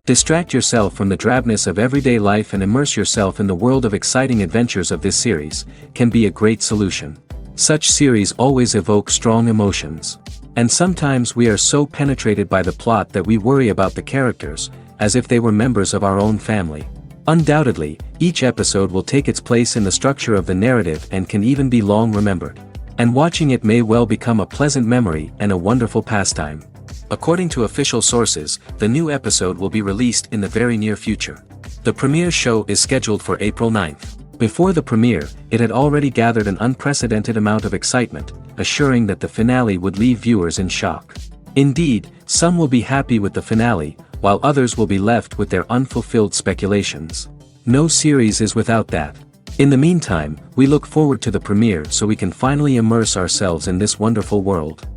Distract yourself from the drabness of everyday life and immerse yourself in the world of exciting adventures of this series, can be a great solution. Such series always evoke strong emotions. And sometimes we are so penetrated by the plot that we worry about the characters, as if they were members of our own family. Undoubtedly, each episode will take its place in the structure of the narrative and can even be long remembered. And watching it may well become a pleasant memory and a wonderful pastime. According to official sources, the new episode will be released in the very near future. The premiere show is scheduled for April 9th. Before the premiere, it had already gathered an unprecedented amount of excitement, assuring that the finale would leave viewers in shock. Indeed, some will be happy with the finale, while others will be left with their unfulfilled speculations. No series is without that. In the meantime, we look forward to the premiere so we can finally immerse ourselves in this wonderful world.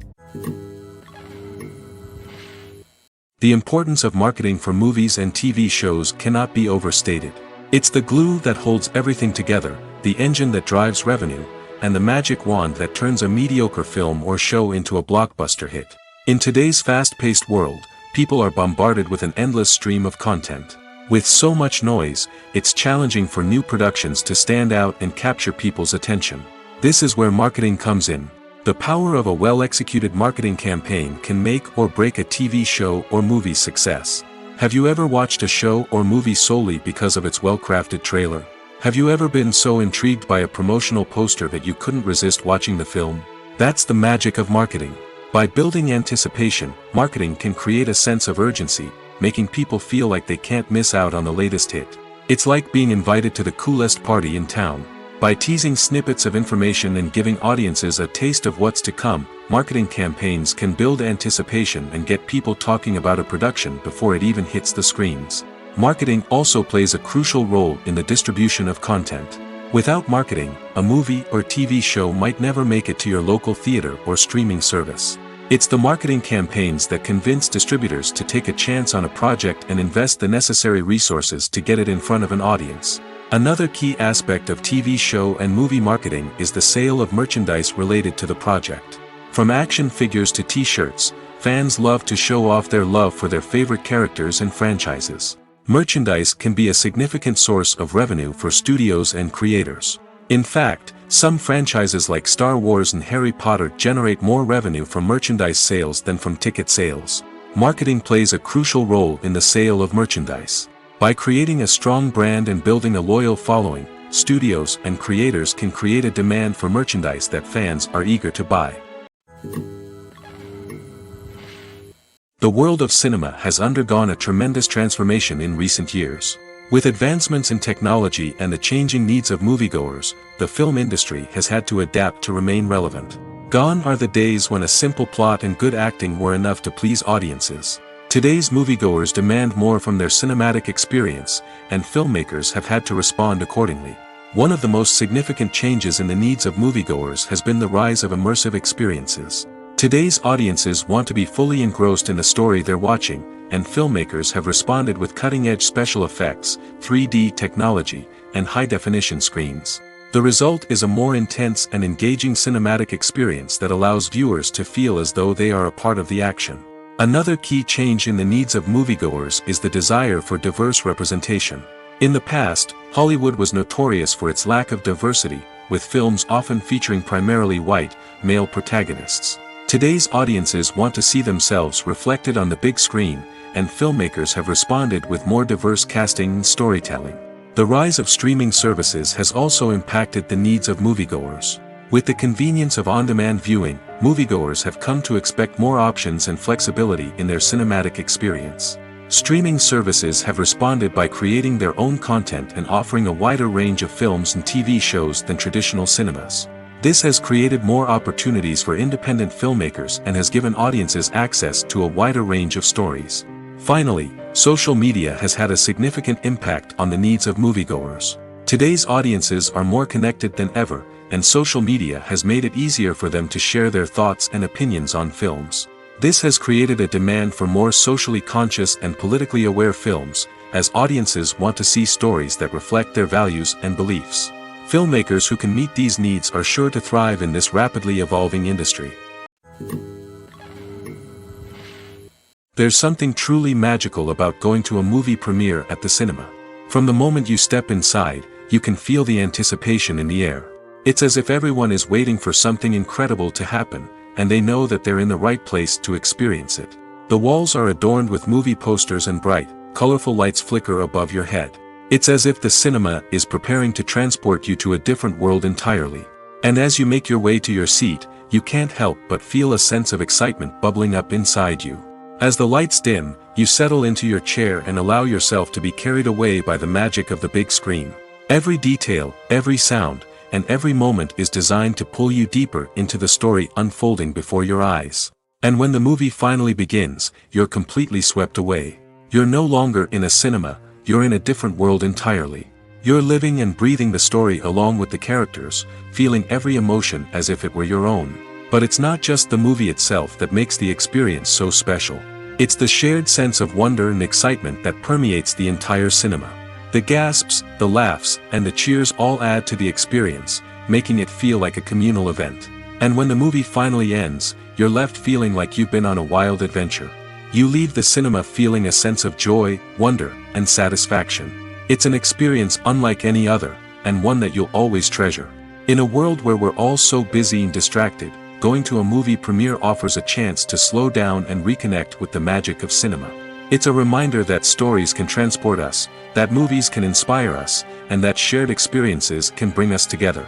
The importance of marketing for movies and TV shows cannot be overstated. It's the glue that holds everything together, the engine that drives revenue, and the magic wand that turns a mediocre film or show into a blockbuster hit. In today's fast-paced world, people are bombarded with an endless stream of content. With so much noise, it's challenging for new productions to stand out and capture people's attention. This is where marketing comes in. The power of a well-executed marketing campaign can make or break a TV show or movie's success. Have you ever watched a show or movie solely because of its well-crafted trailer? Have you ever been so intrigued by a promotional poster that you couldn't resist watching the film? That's the magic of marketing. By building anticipation, marketing can create a sense of urgency, making people feel like they can't miss out on the latest hit. It's like being invited to the coolest party in town. By teasing snippets of information and giving audiences a taste of what's to come, marketing campaigns can build anticipation and get people talking about a production before it even hits the screens. Marketing also plays a crucial role in the distribution of content. Without marketing, a movie or TV show might never make it to your local theater or streaming service. It's the marketing campaigns that convince distributors to take a chance on a project and invest the necessary resources to get it in front of an audience. Another key aspect of TV show and movie marketing is the sale of merchandise related to the project. From action figures to t-shirts, fans love to show off their love for their favorite characters and franchises. Merchandise can be a significant source of revenue for studios and creators. In fact, some franchises like Star Wars and Harry Potter generate more revenue from merchandise sales than from ticket sales. Marketing plays a crucial role in the sale of merchandise. By creating a strong brand and building a loyal following, studios and creators can create a demand for merchandise that fans are eager to buy. The world of cinema has undergone a tremendous transformation in recent years. With advancements in technology and the changing needs of moviegoers, the film industry has had to adapt to remain relevant. Gone are the days when a simple plot and good acting were enough to please audiences. Today's moviegoers demand more from their cinematic experience, and filmmakers have had to respond accordingly. One of the most significant changes in the needs of moviegoers has been the rise of immersive experiences. Today's audiences want to be fully engrossed in the story they're watching, and filmmakers have responded with cutting-edge special effects, 3D technology, and high-definition screens. The result is a more intense and engaging cinematic experience that allows viewers to feel as though they are a part of the action. Another key change in the needs of moviegoers is the desire for diverse representation. In the past, Hollywood was notorious for its lack of diversity, with films often featuring primarily white, male protagonists. Today's audiences want to see themselves reflected on the big screen, and filmmakers have responded with more diverse casting and storytelling. The rise of streaming services has also impacted the needs of moviegoers. With the convenience of on-demand viewing, moviegoers have come to expect more options and flexibility in their cinematic experience. Streaming services have responded by creating their own content and offering a wider range of films and TV shows than traditional cinemas. This has created more opportunities for independent filmmakers and has given audiences access to a wider range of stories. Finally, social media has had a significant impact on the needs of moviegoers. Today's audiences are more connected than ever, and social media has made it easier for them to share their thoughts and opinions on films. This has created a demand for more socially conscious and politically aware films, as audiences want to see stories that reflect their values and beliefs. Filmmakers who can meet these needs are sure to thrive in this rapidly evolving industry. There's something truly magical about going to a movie premiere at the cinema. From the moment you step inside, you can feel the anticipation in the air. It's as if everyone is waiting for something incredible to happen, and they know that they're in the right place to experience it. The walls are adorned with movie posters and bright, colorful lights flicker above your head. It's as if the cinema is preparing to transport you to a different world entirely. And as you make your way to your seat, you can't help but feel a sense of excitement bubbling up inside you. As the lights dim, you settle into your chair and allow yourself to be carried away by the magic of the big screen. Every detail, every sound, and every moment is designed to pull you deeper into the story unfolding before your eyes. And when the movie finally begins, you're completely swept away. You're no longer in a cinema, you're in a different world entirely. You're living and breathing the story along with the characters, feeling every emotion as if it were your own. But it's not just the movie itself that makes the experience so special. It's the shared sense of wonder and excitement that permeates the entire cinema. The gasps, the laughs, and the cheers all add to the experience, making it feel like a communal event. And when the movie finally ends, you're left feeling like you've been on a wild adventure. You leave the cinema feeling a sense of joy, wonder, and satisfaction. It's an experience unlike any other, and one that you'll always treasure. In a world where we're all so busy and distracted, going to a movie premiere offers a chance to slow down and reconnect with the magic of cinema. It's a reminder that stories can transport us, that movies can inspire us, and that shared experiences can bring us together.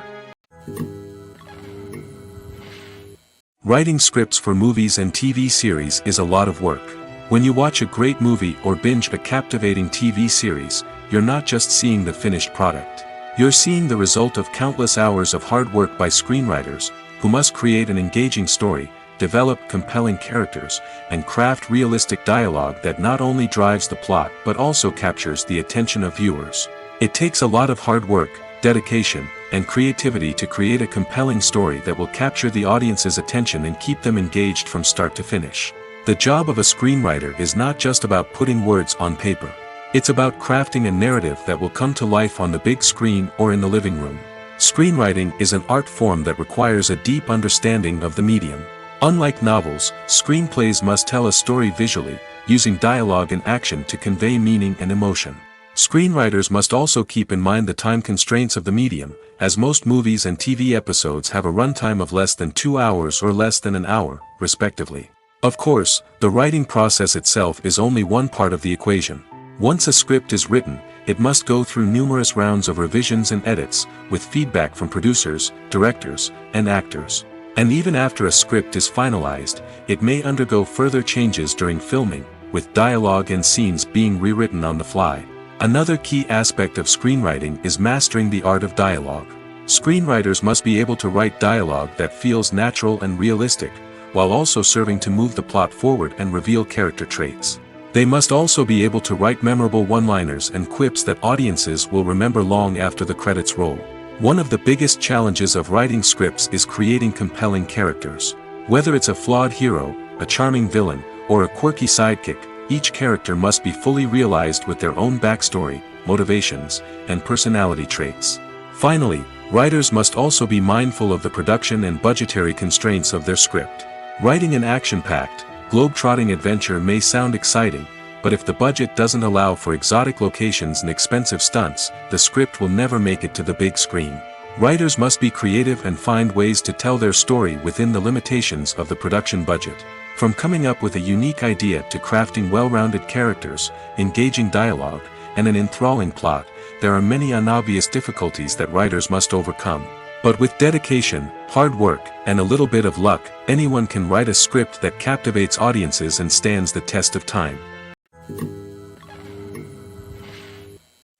Writing scripts for movies and TV series is a lot of work. When you watch a great movie or binge a captivating TV series, you're not just seeing the finished product. You're seeing the result of countless hours of hard work by screenwriters, who must create an engaging story, develop compelling characters, and craft realistic dialogue that not only drives the plot but also captures the attention of viewers. It takes a lot of hard work, dedication, and creativity to create a compelling story that will capture the audience's attention and keep them engaged from start to finish. The job of a screenwriter is not just about putting words on paper. It's about crafting a narrative that will come to life on the big screen or in the living room. Screenwriting is an art form that requires a deep understanding of the medium. Unlike novels, screenplays must tell a story visually, using dialogue and action to convey meaning and emotion. Screenwriters must also keep in mind the time constraints of the medium, as most movies and TV episodes have a runtime of less than 2 hours or less than an hour, respectively. Of course, the writing process itself is only one part of the equation. Once a script is written, it must go through numerous rounds of revisions and edits, with feedback from producers, directors, and actors. And even after a script is finalized, it may undergo further changes during filming, with dialogue and scenes being rewritten on the fly. Another key aspect of screenwriting is mastering the art of dialogue. Screenwriters must be able to write dialogue that feels natural and realistic, while also serving to move the plot forward and reveal character traits. They must also be able to write memorable one-liners and quips that audiences will remember long after the credits roll. One of the biggest challenges of writing scripts is creating compelling characters. Whether it's a flawed hero, a charming villain, or a quirky sidekick, each character must be fully realized with their own backstory, motivations, and personality traits. Finally, writers must also be mindful of the production and budgetary constraints of their script. Writing an action-packed, globe-trotting adventure may sound exciting, but if the budget doesn't allow for exotic locations and expensive stunts, the script will never make it to the big screen. Writers must be creative and find ways to tell their story within the limitations of the production budget. From coming up with a unique idea to crafting well-rounded characters, engaging dialogue, and an enthralling plot, there are many unobvious difficulties that writers must overcome. But with dedication, hard work, and a little bit of luck, anyone can write a script that captivates audiences and stands the test of time.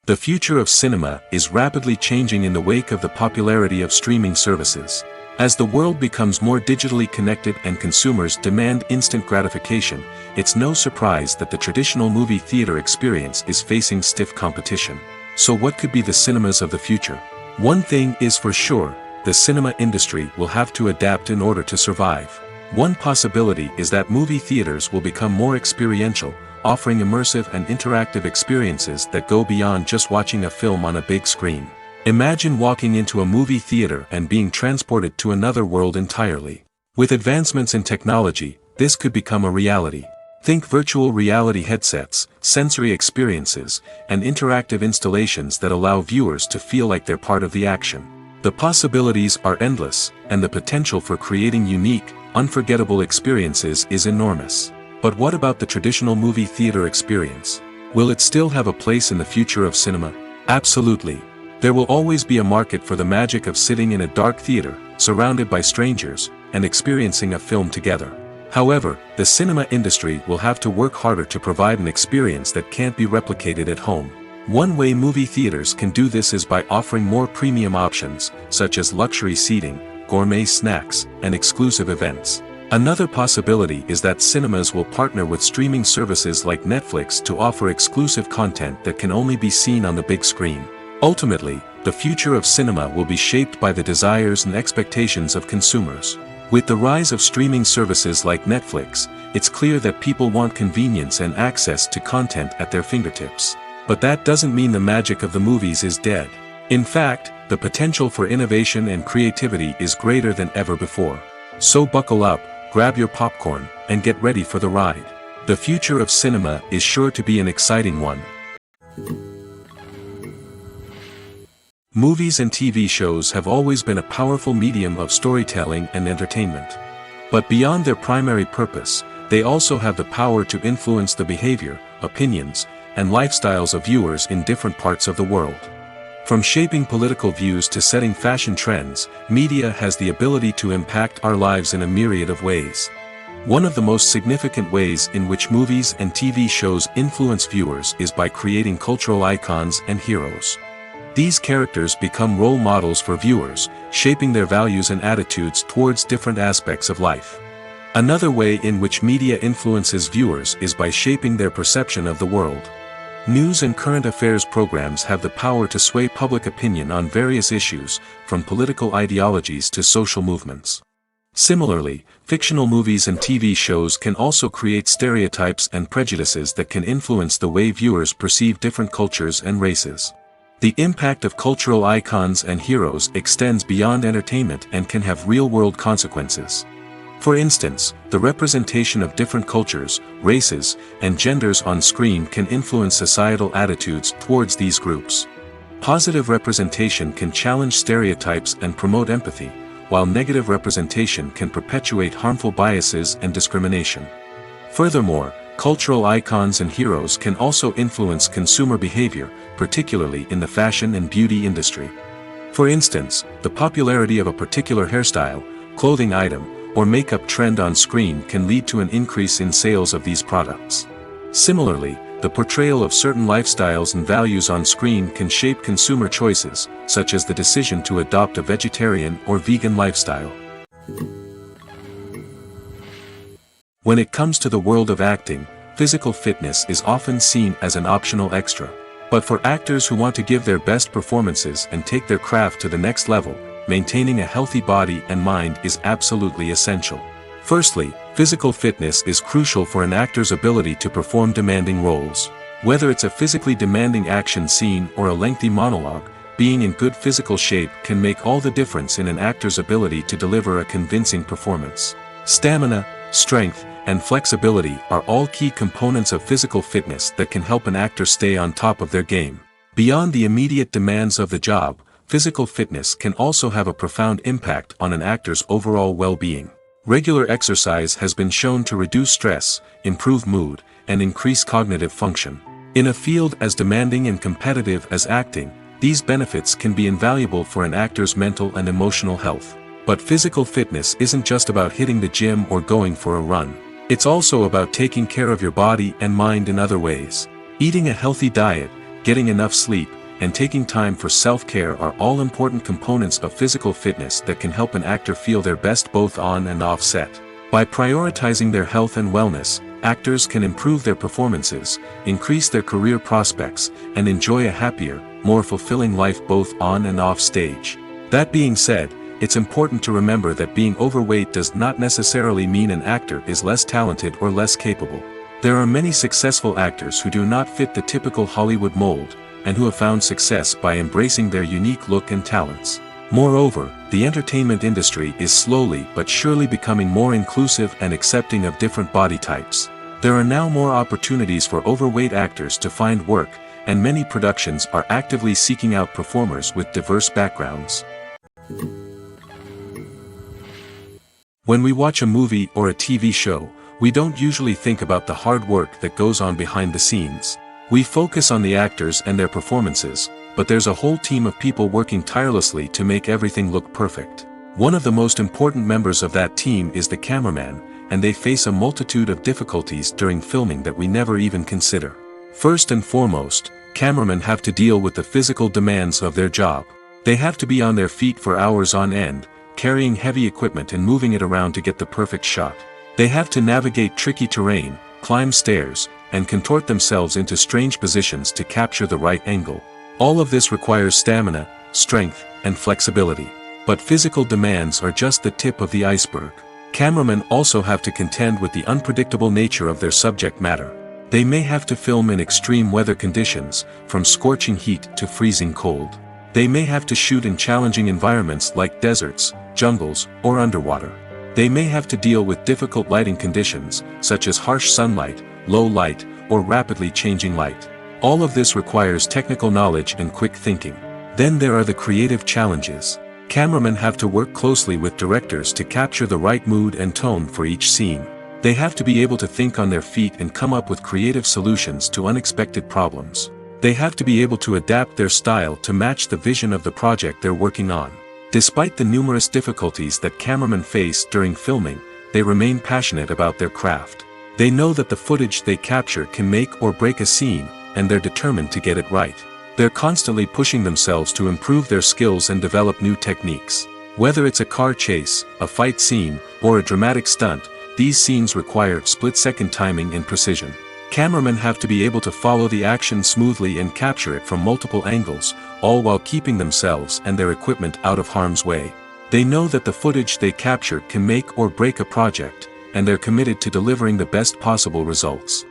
The future of cinema is rapidly changing in the wake of the popularity of streaming services. As the world becomes more digitally connected and consumers demand instant gratification, it's no surprise that the traditional movie theater experience is facing stiff competition. So what could be the cinemas of the future? One thing is for sure, the cinema industry will have to adapt in order to survive. One possibility is that movie theaters will become more experiential, offering immersive and interactive experiences that go beyond just watching a film on a big screen. Imagine walking into a movie theater and being transported to another world entirely. With advancements in technology, this could become a reality. Think virtual reality headsets, sensory experiences, and interactive installations that allow viewers to feel like they're part of the action. The possibilities are endless, and the potential for creating unique, unforgettable experiences is enormous. But what about the traditional movie theater experience? Will it still have a place in the future of cinema? Absolutely. There will always be a market for the magic of sitting in a dark theater, surrounded by strangers, and experiencing a film together. However, the cinema industry will have to work harder to provide an experience that can't be replicated at home. One way movie theaters can do this is by offering more premium options, such as luxury seating, gourmet snacks, and exclusive events. Another possibility is that cinemas will partner with streaming services like Netflix to offer exclusive content that can only be seen on the big screen. Ultimately, the future of cinema will be shaped by the desires and expectations of consumers. With the rise of streaming services like Netflix, it's clear that people want convenience and access to content at their fingertips. But that doesn't mean the magic of the movies is dead. In fact, the potential for innovation and creativity is greater than ever before. So buckle up, grab your popcorn, and get ready for the ride. The future of cinema is sure to be an exciting one. Movies and TV shows have always been a powerful medium of storytelling and entertainment. But beyond their primary purpose, they also have the power to influence the behavior, opinions, and lifestyles of viewers in different parts of the world. From shaping political views to setting fashion trends, media has the ability to impact our lives in a myriad of ways. One of the most significant ways in which movies and TV shows influence viewers is by creating cultural icons and heroes. These characters become role models for viewers, shaping their values and attitudes towards different aspects of life. Another way in which media influences viewers is by shaping their perception of the world. News and current affairs programs have the power to sway public opinion on various issues, from political ideologies to social movements. Similarly, fictional movies and TV shows can also create stereotypes and prejudices that can influence the way viewers perceive different cultures and races. The impact of cultural icons and heroes extends beyond entertainment and can have real-world consequences. For instance, the representation of different cultures, races, and genders on screen can influence societal attitudes towards these groups. Positive representation can challenge stereotypes and promote empathy, while negative representation can perpetuate harmful biases and discrimination. Furthermore, cultural icons and heroes can also influence consumer behavior, particularly in the fashion and beauty industry. For instance, the popularity of a particular hairstyle, clothing item, or makeup trend on screen can lead to an increase in sales of these products. Similarly, the portrayal of certain lifestyles and values on screen can shape consumer choices, such as the decision to adopt a vegetarian or vegan lifestyle. When it comes to the world of acting, physical fitness is often seen as an optional extra. But for actors who want to give their best performances and take their craft to the next level, maintaining a healthy body and mind is absolutely essential. Firstly, physical fitness is crucial for an actor's ability to perform demanding roles. Whether it's a physically demanding action scene or a lengthy monologue, being in good physical shape can make all the difference in an actor's ability to deliver a convincing performance. Stamina, strength, and flexibility are all key components of physical fitness that can help an actor stay on top of their game. Beyond the immediate demands of the job, physical fitness can also have a profound impact on an actor's overall well-being. Regular exercise has been shown to reduce stress, improve mood, and increase cognitive function. In a field as demanding and competitive as acting, these benefits can be invaluable for an actor's mental and emotional health. But physical fitness isn't just about hitting the gym or going for a run. It's also about taking care of your body and mind in other ways. Eating a healthy diet, getting enough sleep, and taking time for self-care are all important components of physical fitness that can help an actor feel their best both on and off set. By prioritizing their health and wellness, actors can improve their performances, increase their career prospects, and enjoy a happier, more fulfilling life both on and off stage. That being said, it's important to remember that being overweight does not necessarily mean an actor is less talented or less capable. There are many successful actors who do not fit the typical Hollywood mold, and who have found success by embracing their unique look and talents. Moreover, the entertainment industry is slowly but surely becoming more inclusive and accepting of different body types. There are now more opportunities for overweight actors to find work, and many productions are actively seeking out performers with diverse backgrounds. When we watch a movie or a TV show, we don't usually think about the hard work that goes on behind the scenes. We focus on the actors and their performances, but there's a whole team of people working tirelessly to make everything look perfect. One of the most important members of that team is the cameraman, and they face a multitude of difficulties during filming that we never even consider. First and foremost, cameramen have to deal with the physical demands of their job. They have to be on their feet for hours on end, carrying heavy equipment and moving it around to get the perfect shot. They have to navigate tricky terrain, climb stairs, and contort themselves into strange positions to capture the right angle. All of this requires stamina, strength, and flexibility. But physical demands are just the tip of the iceberg. Cameramen also have to contend with the unpredictable nature of their subject matter. They may have to film in extreme weather conditions, from scorching heat to freezing cold. They may have to shoot in challenging environments like deserts, jungles, or underwater. They may have to deal with difficult lighting conditions, such as harsh sunlight, low light, or rapidly changing light. All of this requires technical knowledge and quick thinking. Then there are the creative challenges. Cameramen have to work closely with directors to capture the right mood and tone for each scene. They have to be able to think on their feet and come up with creative solutions to unexpected problems. They have to be able to adapt their style to match the vision of the project they're working on. Despite the numerous difficulties that cameramen face during filming, they remain passionate about their craft. They know that the footage they capture can make or break a scene, and they're determined to get it right. They're constantly pushing themselves to improve their skills and develop new techniques. Whether it's a car chase, a fight scene, or a dramatic stunt, these scenes require split-second timing and precision. Cameramen have to be able to follow the action smoothly and capture it from multiple angles, all while keeping themselves and their equipment out of harm's way. They know that the footage they capture can make or break a project, and they're committed to delivering the best possible results.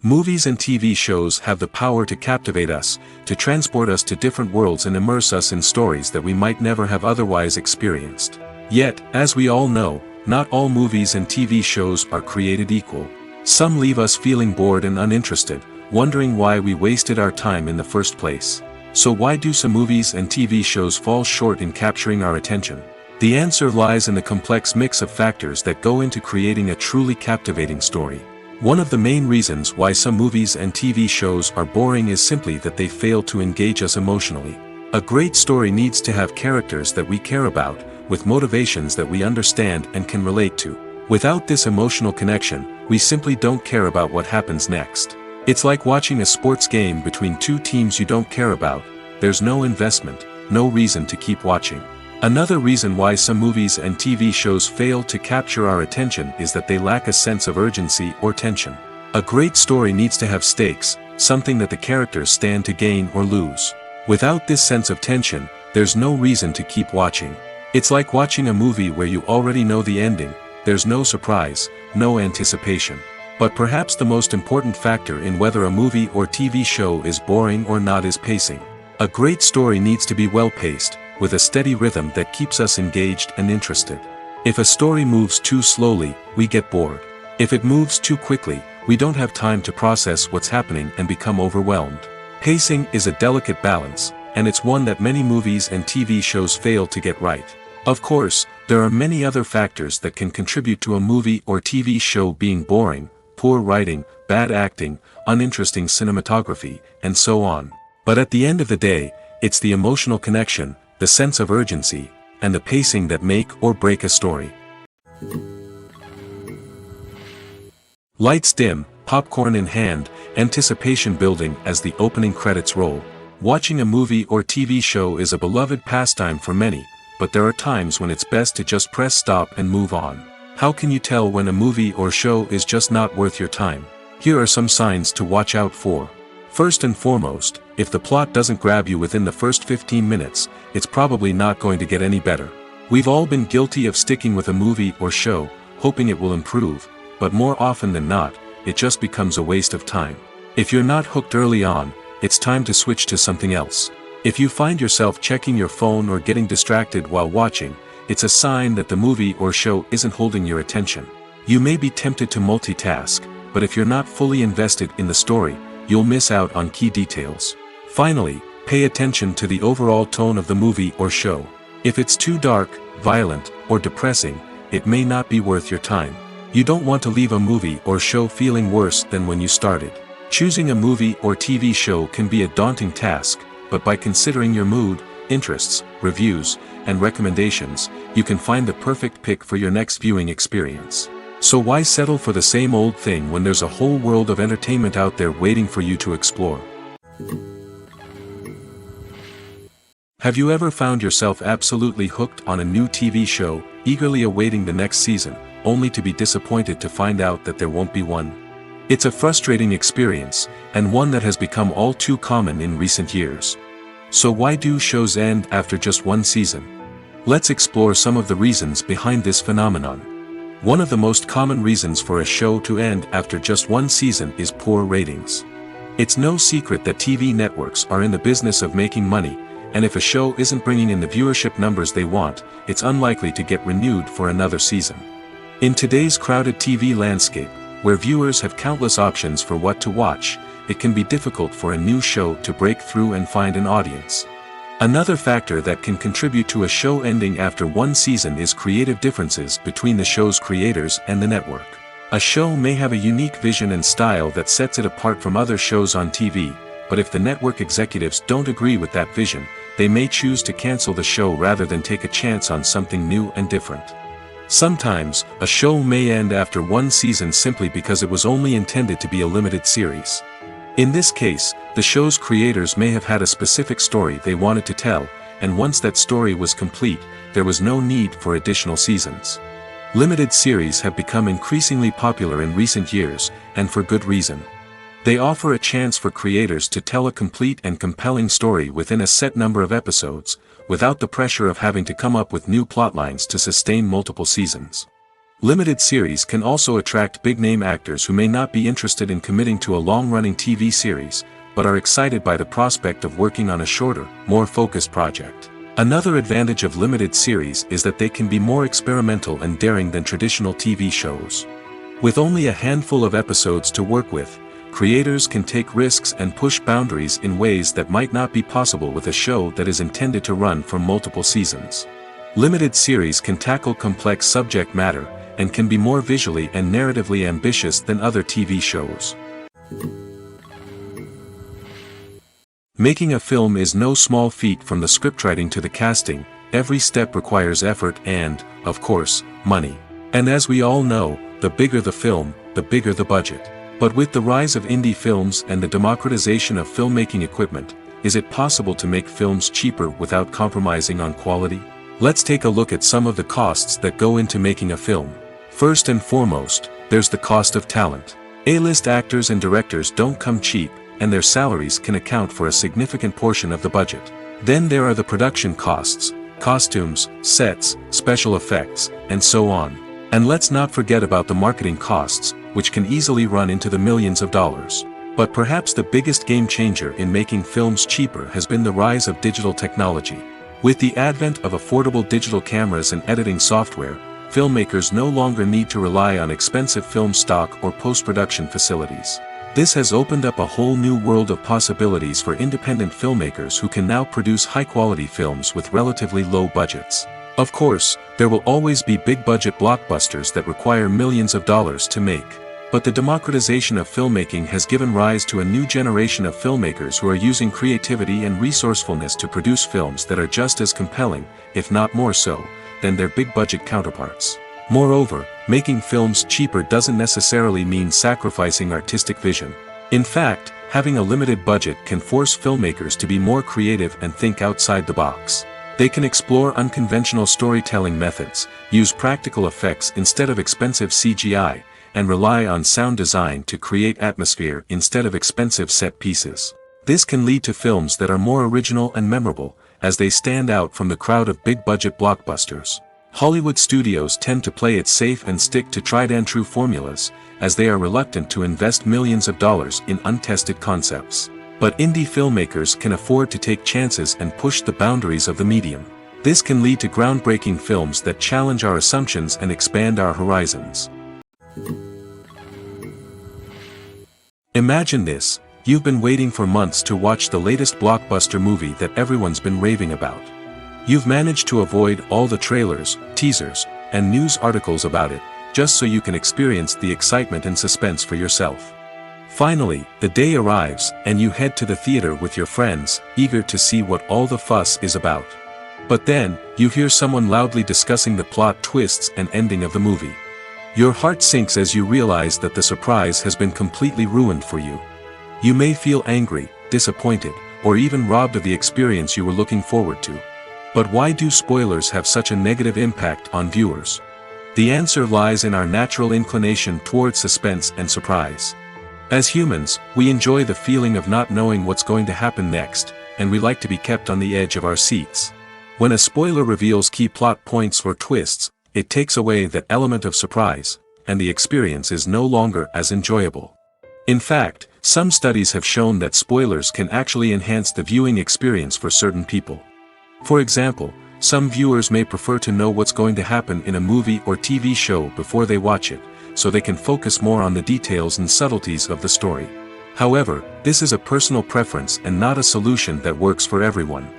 Movies and TV shows have the power to captivate us, to transport us to different worlds and immerse us in stories that we might never have otherwise experienced. Yet, as we all know, not all movies and TV shows are created equal. Some leave us feeling bored and uninterested, wondering why we wasted our time in the first place. So why do some movies and TV shows fall short in capturing our attention? The answer lies in the complex mix of factors that go into creating a truly captivating story. One of the main reasons why some movies and TV shows are boring is simply that they fail to engage us emotionally. A great story needs to have characters that we care about, with motivations that we understand and can relate to. Without this emotional connection, we simply don't care about what happens next. It's like watching a sports game between two teams you don't care about. There's no investment, no reason to keep watching. Another reason why some movies and TV shows fail to capture our attention is that they lack a sense of urgency or tension. A great story needs to have stakes, something that the characters stand to gain or lose. Without this sense of tension, there's no reason to keep watching. It's like watching a movie where you already know the ending. There's no surprise, no anticipation. But perhaps the most important factor in whether a movie or TV show is boring or not is pacing. A great story needs to be well-paced, with a steady rhythm that keeps us engaged and interested. If a story moves too slowly, we get bored. If it moves too quickly, we don't have time to process what's happening and become overwhelmed. Pacing is a delicate balance, and it's one that many movies and TV shows fail to get right. Of course, there are many other factors that can contribute to a movie or TV show being boring: poor writing, bad acting, uninteresting cinematography, and so on. But at the end of the day, it's the emotional connection, the sense of urgency, and the pacing that make or break a story. Lights dim, popcorn in hand, anticipation building as the opening credits roll. Watching a movie or TV show is a beloved pastime for many, but there are times when it's best to just press stop and move on. How can you tell when a movie or show is just not worth your time? Here are some signs to watch out for. First and foremost, if the plot doesn't grab you within the first 15 minutes, it's probably not going to get any better. We've all been guilty of sticking with a movie or show, hoping it will improve, but more often than not, it just becomes a waste of time. If you're not hooked early on, it's time to switch to something else. If you find yourself checking your phone or getting distracted while watching, it's a sign that the movie or show isn't holding your attention. You may be tempted to multitask, but if you're not fully invested in the story, you'll miss out on key details. Finally, pay attention to the overall tone of the movie or show. If it's too dark, violent, or depressing, it may not be worth your time. You don't want to leave a movie or show feeling worse than when you started. Choosing a movie or TV show can be a daunting task, but by considering your mood, interests, reviews, and recommendations, you can find the perfect pick for your next viewing experience. So why settle for the same old thing when there's a whole world of entertainment out there waiting for you to explore? Have you ever found yourself absolutely hooked on a new TV show, eagerly awaiting the next season, only to be disappointed to find out that there won't be one? It's a frustrating experience, and one that has become all too common in recent years. So why do shows end after just one season? Let's explore some of the reasons behind this phenomenon. One of the most common reasons for a show to end after just one season is poor ratings. It's no secret that TV networks are in the business of making money, and if a show isn't bringing in the viewership numbers they want, it's unlikely to get renewed for another season. In today's crowded TV landscape, where viewers have countless options for what to watch, it can be difficult for a new show to break through and find an audience. Another factor that can contribute to a show ending after one season is creative differences between the show's creators and the network. A show may have a unique vision and style that sets it apart from other shows on TV, but if the network executives don't agree with that vision, they may choose to cancel the show rather than take a chance on something new and different. Sometimes, a show may end after one season simply because it was only intended to be a limited series. In this case, the show's creators may have had a specific story they wanted to tell, and once that story was complete, there was no need for additional seasons. Limited series have become increasingly popular in recent years, and for good reason. They offer a chance for creators to tell a complete and compelling story within a set number of episodes, without the pressure of having to come up with new plotlines to sustain multiple seasons. Limited series can also attract big-name actors who may not be interested in committing to a long-running TV series, but are excited by the prospect of working on a shorter, more focused project. Another advantage of limited series is that they can be more experimental and daring than traditional TV shows. With only a handful of episodes to work with, creators can take risks and push boundaries in ways that might not be possible with a show that is intended to run for multiple seasons. Limited series can tackle complex subject matter, and can be more visually and narratively ambitious than other TV shows. Making a film is no small feat. From the scriptwriting to the casting, every step requires effort and, of course, money. And as we all know, the bigger the film, the bigger the budget. But with the rise of indie films and the democratization of filmmaking equipment, is it possible to make films cheaper without compromising on quality? Let's take a look at some of the costs that go into making a film. First and foremost, there's the cost of talent. A-list actors and directors don't come cheap, and their salaries can account for a significant portion of the budget. Then there are the production costs, costumes, sets, special effects, and so on. And let's not forget about the marketing costs, which can easily run into the millions of dollars. But perhaps the biggest game changer in making films cheaper has been the rise of digital technology. With the advent of affordable digital cameras and editing software, filmmakers no longer need to rely on expensive film stock or post-production facilities. This has opened up a whole new world of possibilities for independent filmmakers who can now produce high-quality films with relatively low budgets. Of course, there will always be big-budget blockbusters that require millions of dollars to make. But the democratization of filmmaking has given rise to a new generation of filmmakers who are using creativity and resourcefulness to produce films that are just as compelling, if not more so, than their big-budget counterparts. Moreover, making films cheaper doesn't necessarily mean sacrificing artistic vision. In fact, having a limited budget can force filmmakers to be more creative and think outside the box. They can explore unconventional storytelling methods, use practical effects instead of expensive CGI, and rely on sound design to create atmosphere instead of expensive set pieces. This can lead to films that are more original and memorable, as they stand out from the crowd of big-budget blockbusters. Hollywood studios tend to play it safe and stick to tried-and-true formulas, as they are reluctant to invest millions of dollars in untested concepts. But indie filmmakers can afford to take chances and push the boundaries of the medium. This can lead to groundbreaking films that challenge our assumptions and expand our horizons. Imagine this: you've been waiting for months to watch the latest blockbuster movie that everyone's been raving about. You've managed to avoid all the trailers, teasers, and news articles about it, just so you can experience the excitement and suspense for yourself. Finally, the day arrives, and you head to the theater with your friends, eager to see what all the fuss is about. But then, you hear someone loudly discussing the plot twists and ending of the movie. Your heart sinks as you realize that the surprise has been completely ruined for you. You may feel angry, disappointed, or even robbed of the experience you were looking forward to. But why do spoilers have such a negative impact on viewers? The answer lies in our natural inclination towards suspense and surprise. As humans, we enjoy the feeling of not knowing what's going to happen next, and we like to be kept on the edge of our seats. When a spoiler reveals key plot points or twists, it takes away that element of surprise, and the experience is no longer as enjoyable. In fact, some studies have shown that spoilers can actually enhance the viewing experience for certain people. For example, some viewers may prefer to know what's going to happen in a movie or TV show before they watch it, so they can focus more on the details and subtleties of the story. However, this is a personal preference and not a solution that works for everyone.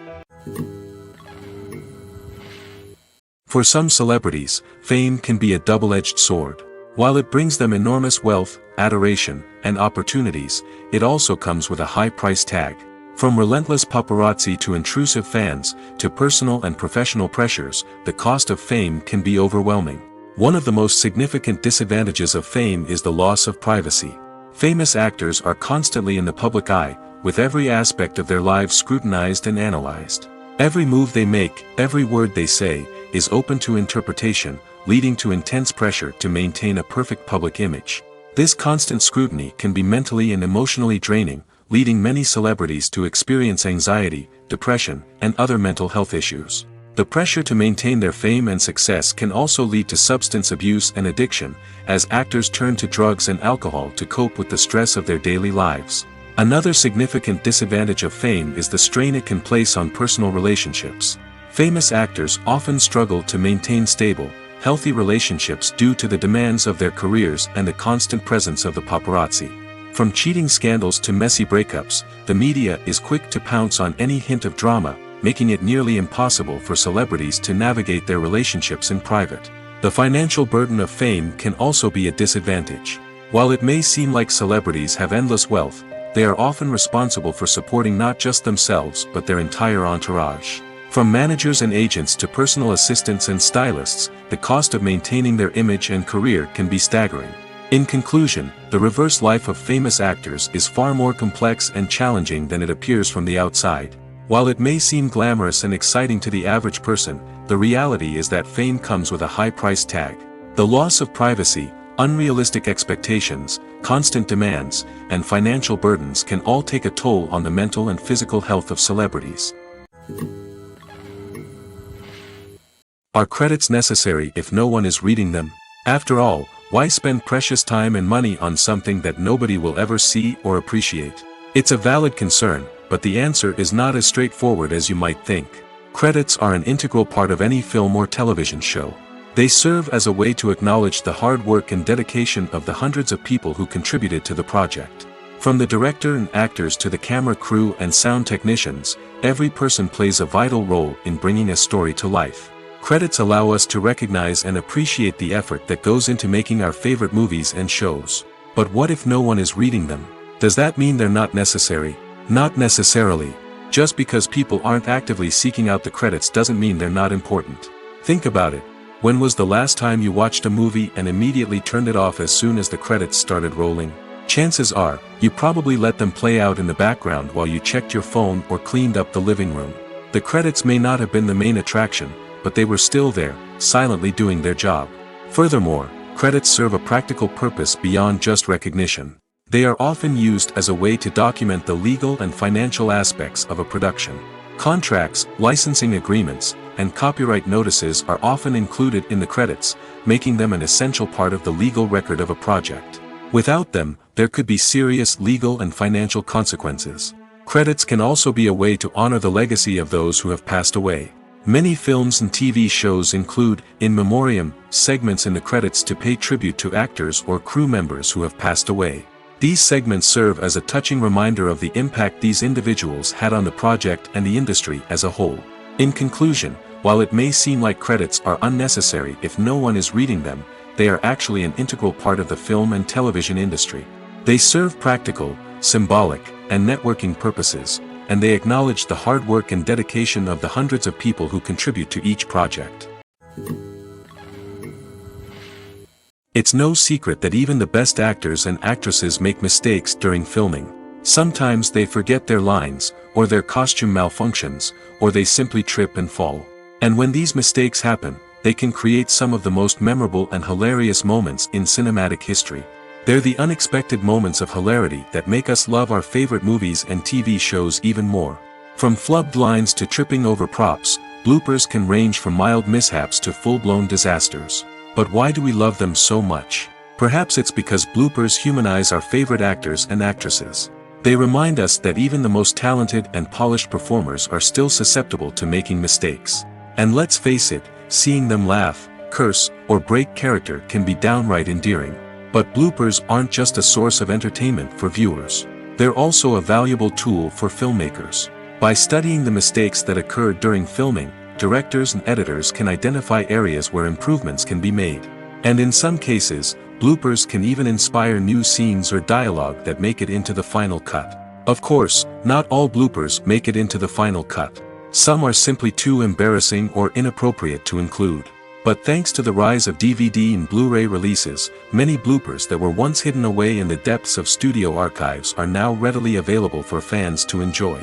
For some celebrities, fame can be a double-edged sword. While it brings them enormous wealth, adoration, and opportunities, it also comes with a high price tag. From relentless paparazzi to intrusive fans, to personal and professional pressures, the cost of fame can be overwhelming. One of the most significant disadvantages of fame is the loss of privacy. Famous actors are constantly in the public eye, with every aspect of their lives scrutinized and analyzed. Every move they make, every word they say, is open to interpretation, leading to intense pressure to maintain a perfect public image. This constant scrutiny can be mentally and emotionally draining, leading many celebrities to experience anxiety, depression, and other mental health issues. The pressure to maintain their fame and success can also lead to substance abuse and addiction, as actors turn to drugs and alcohol to cope with the stress of their daily lives. Another significant disadvantage of fame is the strain it can place on personal relationships. Famous actors often struggle to maintain stable, healthy relationships due to the demands of their careers and the constant presence of the paparazzi. From cheating scandals to messy breakups, the media is quick to pounce on any hint of drama, making it nearly impossible for celebrities to navigate their relationships in private. The financial burden of fame can also be a disadvantage. While it may seem like celebrities have endless wealth, they are often responsible for supporting not just themselves but their entire entourage. From managers and agents to personal assistants and stylists, the cost of maintaining their image and career can be staggering. In conclusion, the reverse life of famous actors is far more complex and challenging than it appears from the outside. While it may seem glamorous and exciting to the average person, the reality is that fame comes with a high price tag. The loss of privacy, unrealistic expectations, constant demands, and financial burdens can all take a toll on the mental and physical health of celebrities. Are credits necessary if no one is reading them? After all, why spend precious time and money on something that nobody will ever see or appreciate? It's a valid concern, but the answer is not as straightforward as you might think. Credits are an integral part of any film or television show. They serve as a way to acknowledge the hard work and dedication of the hundreds of people who contributed to the project. From the director and actors to the camera crew and sound technicians, every person plays a vital role in bringing a story to life. Credits allow us to recognize and appreciate the effort that goes into making our favorite movies and shows. But what if no one is reading them? Does that mean they're not necessary? Not necessarily. Just because people aren't actively seeking out the credits doesn't mean they're not important. Think about it. When was the last time you watched a movie and immediately turned it off as soon as the credits started rolling? Chances are, you probably let them play out in the background while you checked your phone or cleaned up the living room. The credits may not have been the main attraction, but they were still there, silently doing their job. Furthermore, credits serve a practical purpose beyond just recognition. They are often used as a way to document the legal and financial aspects of a production. Contracts, licensing agreements, and copyright notices are often included in the credits, making them an essential part of the legal record of a project. Without them, there could be serious legal and financial consequences. Credits can also be a way to honor the legacy of those who have passed away. Many films and TV shows include, in memoriam, segments in the credits to pay tribute to actors or crew members who have passed away. These segments serve as a touching reminder of the impact these individuals had on the project and the industry as a whole. In conclusion, while it may seem like credits are unnecessary if no one is reading them, they are actually an integral part of the film and television industry. They serve practical, symbolic, and networking purposes, and they acknowledge the hard work and dedication of the hundreds of people who contribute to each project. It's no secret that even the best actors and actresses make mistakes during filming. Sometimes they forget their lines, or their costume malfunctions, or they simply trip and fall. And when these mistakes happen, they can create some of the most memorable and hilarious moments in cinematic history. They're the unexpected moments of hilarity that make us love our favorite movies and TV shows even more. From flubbed lines to tripping over props, bloopers can range from mild mishaps to full-blown disasters. But why do we love them so much? Perhaps it's because bloopers humanize our favorite actors and actresses. They remind us that even the most talented and polished performers are still susceptible to making mistakes. And let's face it, seeing them laugh, curse, or break character can be downright endearing. But bloopers aren't just a source of entertainment for viewers. They're also a valuable tool for filmmakers. By studying the mistakes that occur during filming, directors and editors can identify areas where improvements can be made. And in some cases, bloopers can even inspire new scenes or dialogue that make it into the final cut. Of course, not all bloopers make it into the final cut. Some are simply too embarrassing or inappropriate to include. But thanks to the rise of DVD and Blu-ray releases, many bloopers that were once hidden away in the depths of studio archives are now readily available for fans to enjoy.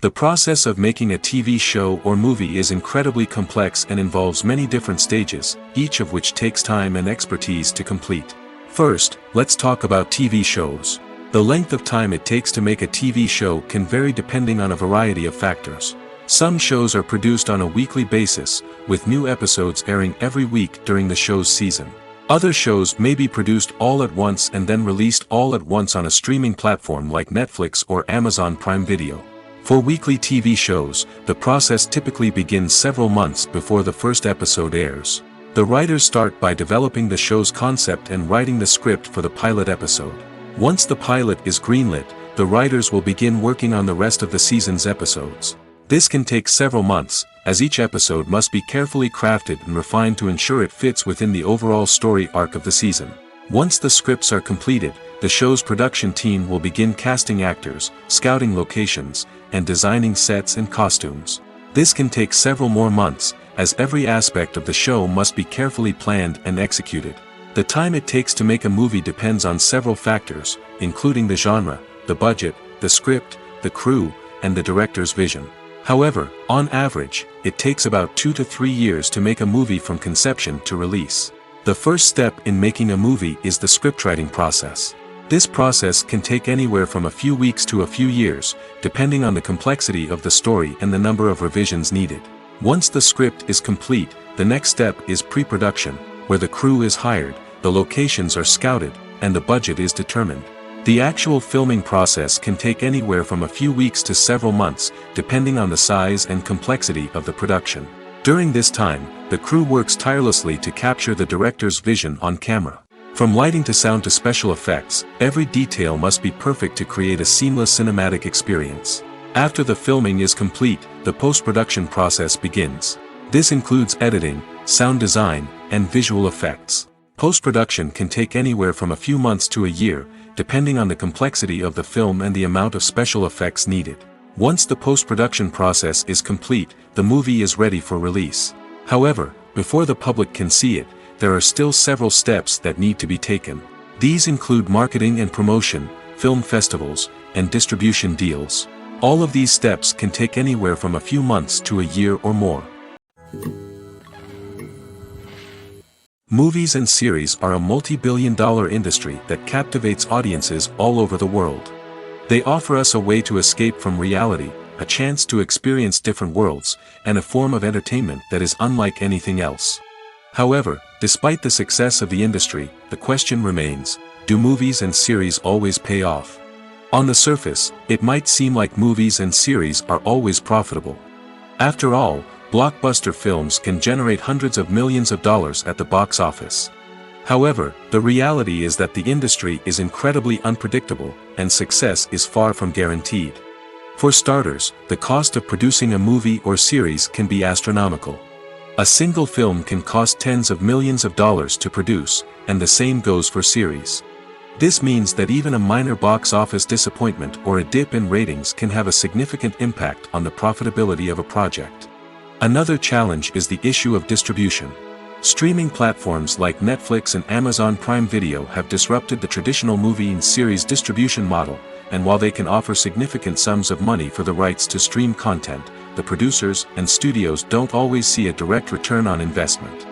The process of making a TV show or movie is incredibly complex and involves many different stages, each of which takes time and expertise to complete. First, let's talk about TV shows. The length of time it takes to make a TV show can vary depending on a variety of factors. Some shows are produced on a weekly basis, with new episodes airing every week during the show's season. Other shows may be produced all at once and then released all at once on a streaming platform like Netflix or Amazon Prime Video. For weekly TV shows, the process typically begins several months before the first episode airs. The writers start by developing the show's concept and writing the script for the pilot episode. Once the pilot is greenlit, the writers will begin working on the rest of the season's episodes. This can take several months, as each episode must be carefully crafted and refined to ensure it fits within the overall story arc of the season. Once the scripts are completed, the show's production team will begin casting actors, scouting locations, and designing sets and costumes. This can take several more months, as every aspect of the show must be carefully planned and executed. The time it takes to make a movie depends on several factors, including the genre, the budget, the script, the crew, and the director's vision. However, on average, it takes about 2 to 3 years to make a movie from conception to release. The first step in making a movie is the scriptwriting process. This process can take anywhere from a few weeks to a few years, depending on the complexity of the story and the number of revisions needed. Once the script is complete, the next step is pre-production, where the crew is hired, the locations are scouted, and the budget is determined. The actual filming process can take anywhere from a few weeks to several months, depending on the size and complexity of the production. During this time, the crew works tirelessly to capture the director's vision on camera. From lighting to sound to special effects, every detail must be perfect to create a seamless cinematic experience. After the filming is complete, the post-production process begins. This includes editing, sound design, and visual effects. Post-production can take anywhere from a few months to a year, depending on the complexity of the film and the amount of special effects needed. Once the post-production process is complete, the movie is ready for release. However, before the public can see it, there are still several steps that need to be taken. These include marketing and promotion, film festivals, and distribution deals. All of these steps can take anywhere from a few months to a year or more. Movies and series are a multi-billion-dollar industry that captivates audiences all over the world. They offer us a way to escape from reality, a chance to experience different worlds, and a form of entertainment that is unlike anything else. However, despite the success of the industry, the question remains, do movies and series always pay off? On the surface, it might seem like movies and series are always profitable. After all, blockbuster films can generate hundreds of millions of dollars at the box office. However, the reality is that the industry is incredibly unpredictable, and success is far from guaranteed. For starters, the cost of producing a movie or series can be astronomical. A single film can cost tens of millions of dollars to produce, and the same goes for series. This means that even a minor box office disappointment or a dip in ratings can have a significant impact on the profitability of a project. Another challenge is the issue of distribution. Streaming platforms like Netflix and Amazon Prime Video have disrupted the traditional movie and series distribution model, and while they can offer significant sums of money for the rights to stream content, the producers and studios don't always see a direct return on investment.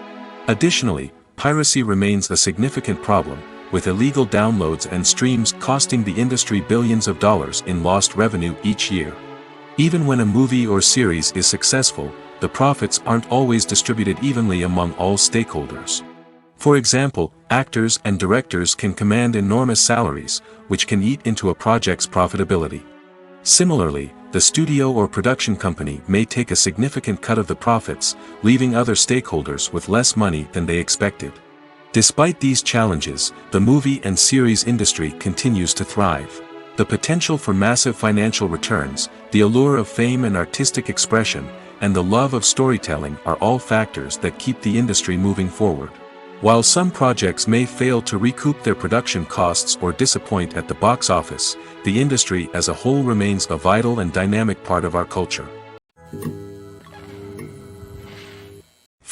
Additionally, piracy remains a significant problem, with illegal downloads and streams costing the industry billions of dollars in lost revenue each year. Even when a movie or series is successful, the profits aren't always distributed evenly among all stakeholders. For example, actors and directors can command enormous salaries, which can eat into a project's profitability. Similarly, the studio or production company may take a significant cut of the profits, leaving other stakeholders with less money than they expected. Despite these challenges, the movie and series industry continues to thrive. The potential for massive financial returns, the allure of fame and artistic expression, and the love of storytelling are all factors that keep the industry moving forward. While some projects may fail to recoup their production costs or disappoint at the box office, the industry as a whole remains a vital and dynamic part of our culture.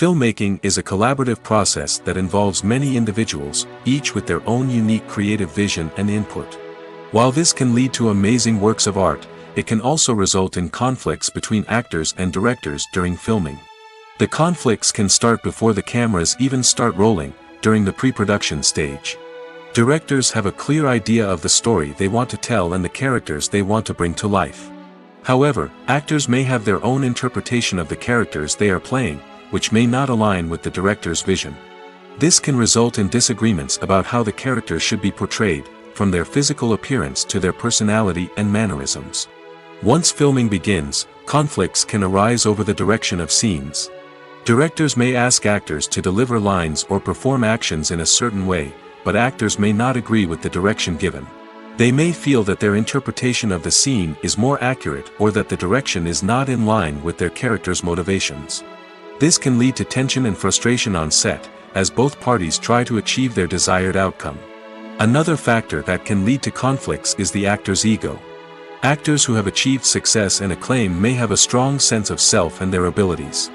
Filmmaking is a collaborative process that involves many individuals, each with their own unique creative vision and input. While this can lead to amazing works of art, it can also result in conflicts between actors and directors during filming. The conflicts can start before the cameras even start rolling, during the pre-production stage. Directors have a clear idea of the story they want to tell and the characters they want to bring to life. However, actors may have their own interpretation of the characters they are playing, which may not align with the director's vision. This can result in disagreements about how the characters should be portrayed, from their physical appearance to their personality and mannerisms. Once filming begins, conflicts can arise over the direction of scenes. Directors may ask actors to deliver lines or perform actions in a certain way, but actors may not agree with the direction given. They may feel that their interpretation of the scene is more accurate or that the direction is not in line with their character's motivations. This can lead to tension and frustration on set, as both parties try to achieve their desired outcome. Another factor that can lead to conflicts is the actor's ego. Actors who have achieved success and acclaim may have a strong sense of self and their abilities.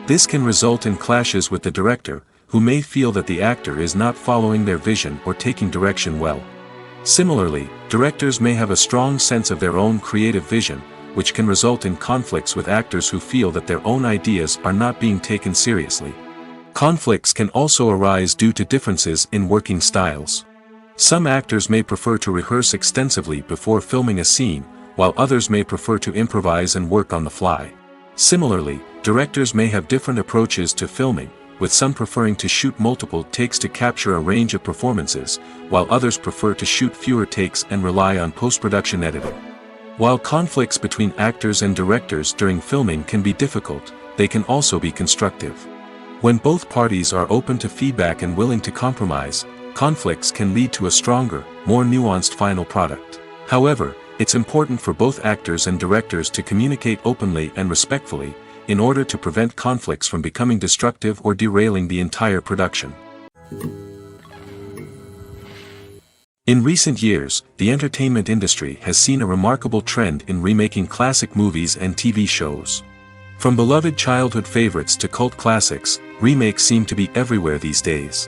This can result in clashes with the director, who may feel that the actor is not following their vision or taking direction well. Similarly, directors may have a strong sense of their own creative vision, which can result in conflicts with actors who feel that their own ideas are not being taken seriously. Conflicts can also arise due to differences in working styles. Some actors may prefer to rehearse extensively before filming a scene, while others may prefer to improvise and work on the fly. Similarly, directors may have different approaches to filming, with some preferring to shoot multiple takes to capture a range of performances, while others prefer to shoot fewer takes and rely on post-production editing. While conflicts between actors and directors during filming can be difficult, they can also be constructive. When both parties are open to feedback and willing to compromise, conflicts can lead to a stronger, more nuanced final product. However, it's important for both actors and directors to communicate openly and respectfully, in order to prevent conflicts from becoming destructive or derailing the entire production. In recent years, the entertainment industry has seen a remarkable trend in remaking classic movies and TV shows. From beloved childhood favorites to cult classics, remakes seem to be everywhere these days.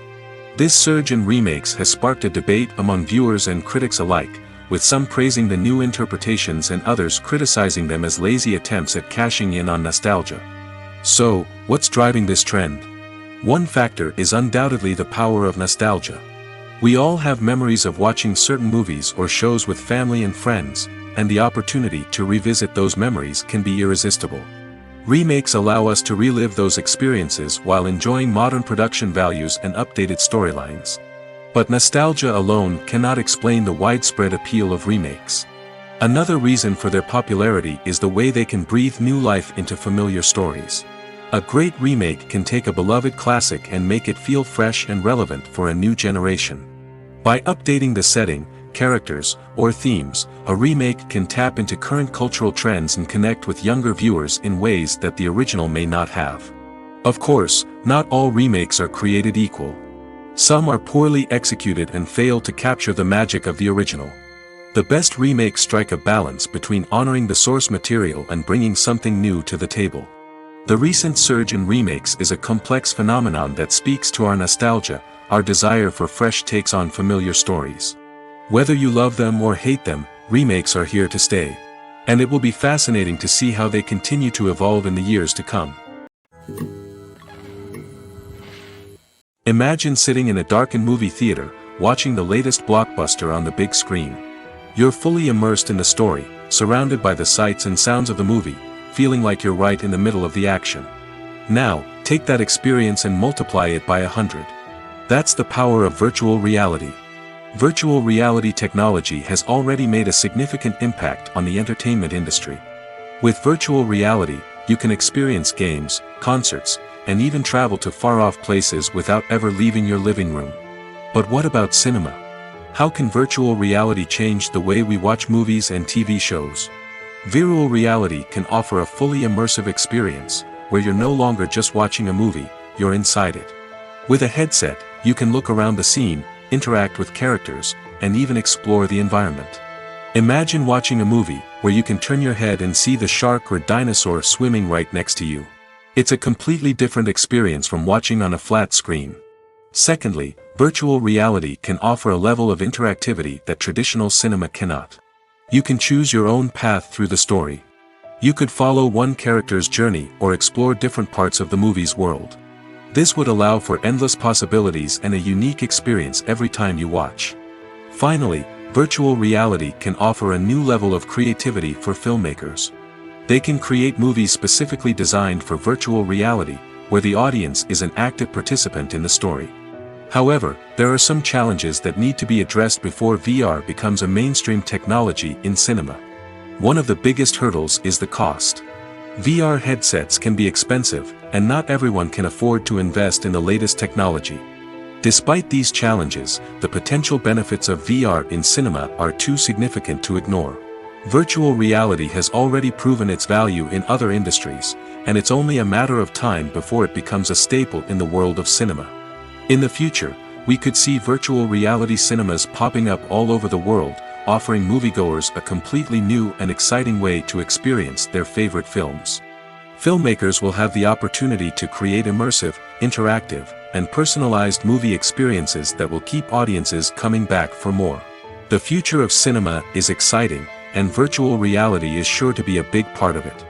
This surge in remakes has sparked a debate among viewers and critics alike, with some praising the new interpretations and others criticizing them as lazy attempts at cashing in on nostalgia. So, what's driving this trend? One factor is undoubtedly the power of nostalgia. We all have memories of watching certain movies or shows with family and friends, and the opportunity to revisit those memories can be irresistible. Remakes allow us to relive those experiences while enjoying modern production values and updated storylines. But nostalgia alone cannot explain the widespread appeal of remakes. Another reason for their popularity is the way they can breathe new life into familiar stories. A great remake can take a beloved classic and make it feel fresh and relevant for a new generation. By updating the setting, characters, or themes, a remake can tap into current cultural trends and connect with younger viewers in ways that the original may not have. Of course, not all remakes are created equal. Some are poorly executed and fail to capture the magic of the original. The best remakes strike a balance between honoring the source material and bringing something new to the table. The recent surge in remakes is a complex phenomenon that speaks to our nostalgia, our desire for fresh takes on familiar stories. Whether you love them or hate them, remakes are here to stay. And it will be fascinating to see how they continue to evolve in the years to come. Imagine sitting in a darkened movie theater, watching the latest blockbuster on the big screen. You're fully immersed in the story, surrounded by the sights and sounds of the movie, feeling like you're right in the middle of the action. Now, take that experience and multiply it by 100. That's the power of virtual reality. Virtual reality technology has already made a significant impact on the entertainment industry. With virtual reality, you can experience games, concerts, and even travel to far-off places without ever leaving your living room. But what about cinema? How can virtual reality change the way we watch movies and TV shows? Virtual reality can offer a fully immersive experience, where you're no longer just watching a movie, you're inside it. With a headset, you can look around the scene, interact with characters, and even explore the environment. Imagine watching a movie where you can turn your head and see the shark or dinosaur swimming right next to you. It's a completely different experience from watching on a flat screen. Secondly, virtual reality can offer a level of interactivity that traditional cinema cannot. You can choose your own path through the story. You could follow one character's journey or explore different parts of the movie's world. This would allow for endless possibilities and a unique experience every time you watch. Finally, virtual reality can offer a new level of creativity for filmmakers. They can create movies specifically designed for virtual reality, where the audience is an active participant in the story. However, there are some challenges that need to be addressed before VR becomes a mainstream technology in cinema. One of the biggest hurdles is the cost. VR headsets can be expensive, and not everyone can afford to invest in the latest technology. Despite these challenges, the potential benefits of VR in cinema are too significant to ignore. Virtual reality has already proven its value in other industries, and it's only a matter of time before it becomes a staple in the world of cinema. In the future, we could see virtual reality cinemas popping up all over the world, offering moviegoers a completely new and exciting way to experience their favorite films. Filmmakers will have the opportunity to create immersive, interactive, and personalized movie experiences that will keep audiences coming back for more. The future of cinema is exciting, and virtual reality is sure to be a big part of it.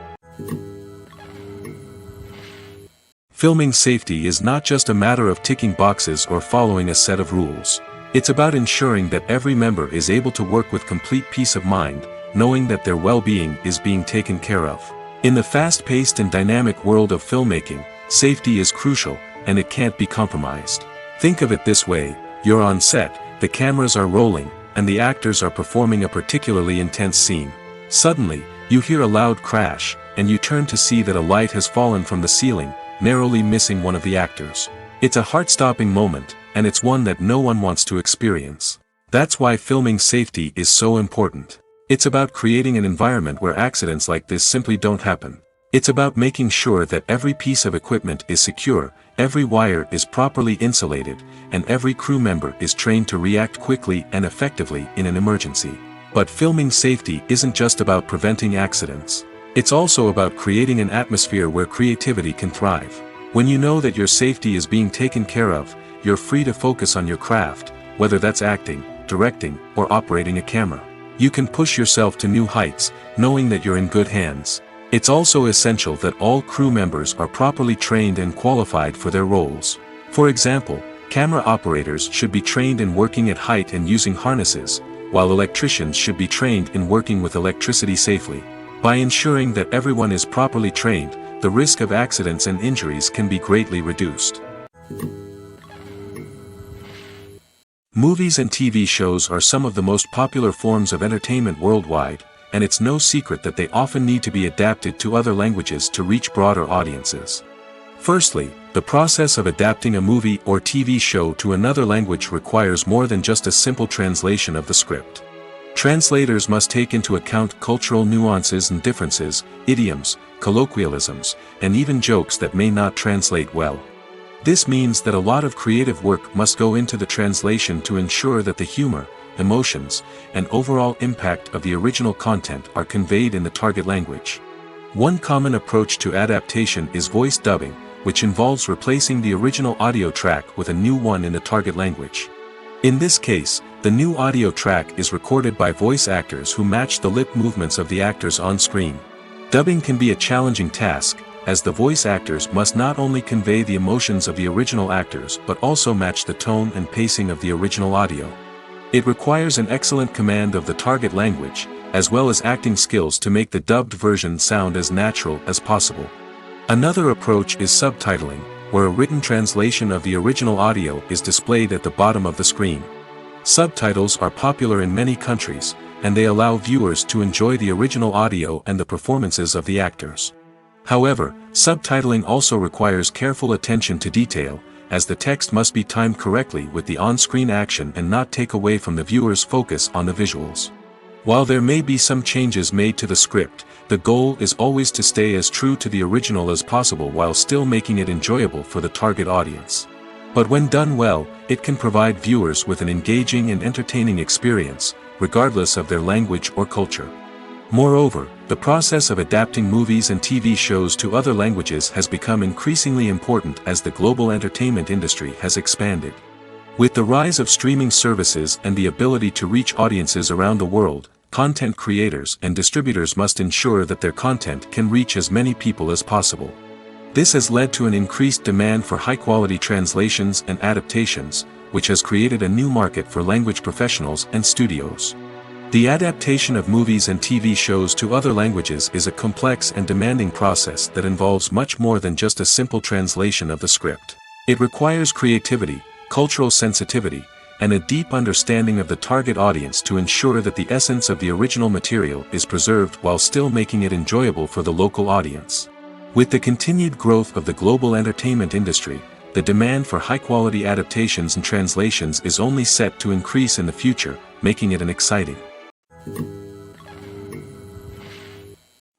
Filming safety is not just a matter of ticking boxes or following a set of rules. It's about ensuring that every member is able to work with complete peace of mind, knowing that their well-being is being taken care of. In the fast-paced and dynamic world of filmmaking, safety is crucial, and it can't be compromised. Think of it this way: you're on set, the cameras are rolling, and the actors are performing a particularly intense scene. Suddenly, you hear a loud crash, and you turn to see that a light has fallen from the ceiling, narrowly missing one of the actors. It's a heart-stopping moment, and it's one that no one wants to experience. That's why filming safety is so important. It's about creating an environment where accidents like this simply don't happen. It's about making sure that every piece of equipment is secure, every wire is properly insulated, and every crew member is trained to react quickly and effectively in an emergency. But filming safety isn't just about preventing accidents. It's also about creating an atmosphere where creativity can thrive. When you know that your safety is being taken care of, you're free to focus on your craft, whether that's acting, directing, or operating a camera. You can push yourself to new heights, knowing that you're in good hands. It's also essential that all crew members are properly trained and qualified for their roles. For example, camera operators should be trained in working at height and using harnesses, while electricians should be trained in working with electricity safely. By ensuring that everyone is properly trained, the risk of accidents and injuries can be greatly reduced. Movies and TV shows are some of the most popular forms of entertainment worldwide, and it's no secret that they often need to be adapted to other languages to reach broader audiences. Firstly, the process of adapting a movie or TV show to another language requires more than just a simple translation of the script. Translators must take into account cultural nuances and differences, idioms, colloquialisms, and even jokes that may not translate well. This means that a lot of creative work must go into the translation to ensure that the humor, emotions, and overall impact of the original content are conveyed in the target language. One common approach to adaptation is voice dubbing, which involves replacing the original audio track with a new one in the target language. In this case, the new audio track is recorded by voice actors who match the lip movements of the actors on screen. Dubbing can be a challenging task, as the voice actors must not only convey the emotions of the original actors but also match the tone and pacing of the original audio. It requires an excellent command of the target language, as well as acting skills to make the dubbed version sound as natural as possible. Another approach is subtitling, where a written translation of the original audio is displayed at the bottom of the screen. Subtitles are popular in many countries, and they allow viewers to enjoy the original audio and the performances of the actors. However, subtitling also requires careful attention to detail, as the text must be timed correctly with the on-screen action and not take away from the viewer's focus on the visuals. While there may be some changes made to the script, the goal is always to stay as true to the original as possible while still making it enjoyable for the target audience. But when done well, it can provide viewers with an engaging and entertaining experience, regardless of their language or culture. Moreover, the process of adapting movies and TV shows to other languages has become increasingly important as the global entertainment industry has expanded. With the rise of streaming services and the ability to reach audiences around the world, content creators and distributors must ensure that their content can reach as many people as possible. This has led to an increased demand for high-quality translations and adaptations, which has created a new market for language professionals and studios. The adaptation of movies and TV shows to other languages is a complex and demanding process that involves much more than just a simple translation of the script. It requires creativity, cultural sensitivity, and a deep understanding of the target audience to ensure that the essence of the original material is preserved while still making it enjoyable for the local audience. With the continued growth of the global entertainment industry, the demand for high-quality adaptations and translations is only set to increase in the future, making it an exciting.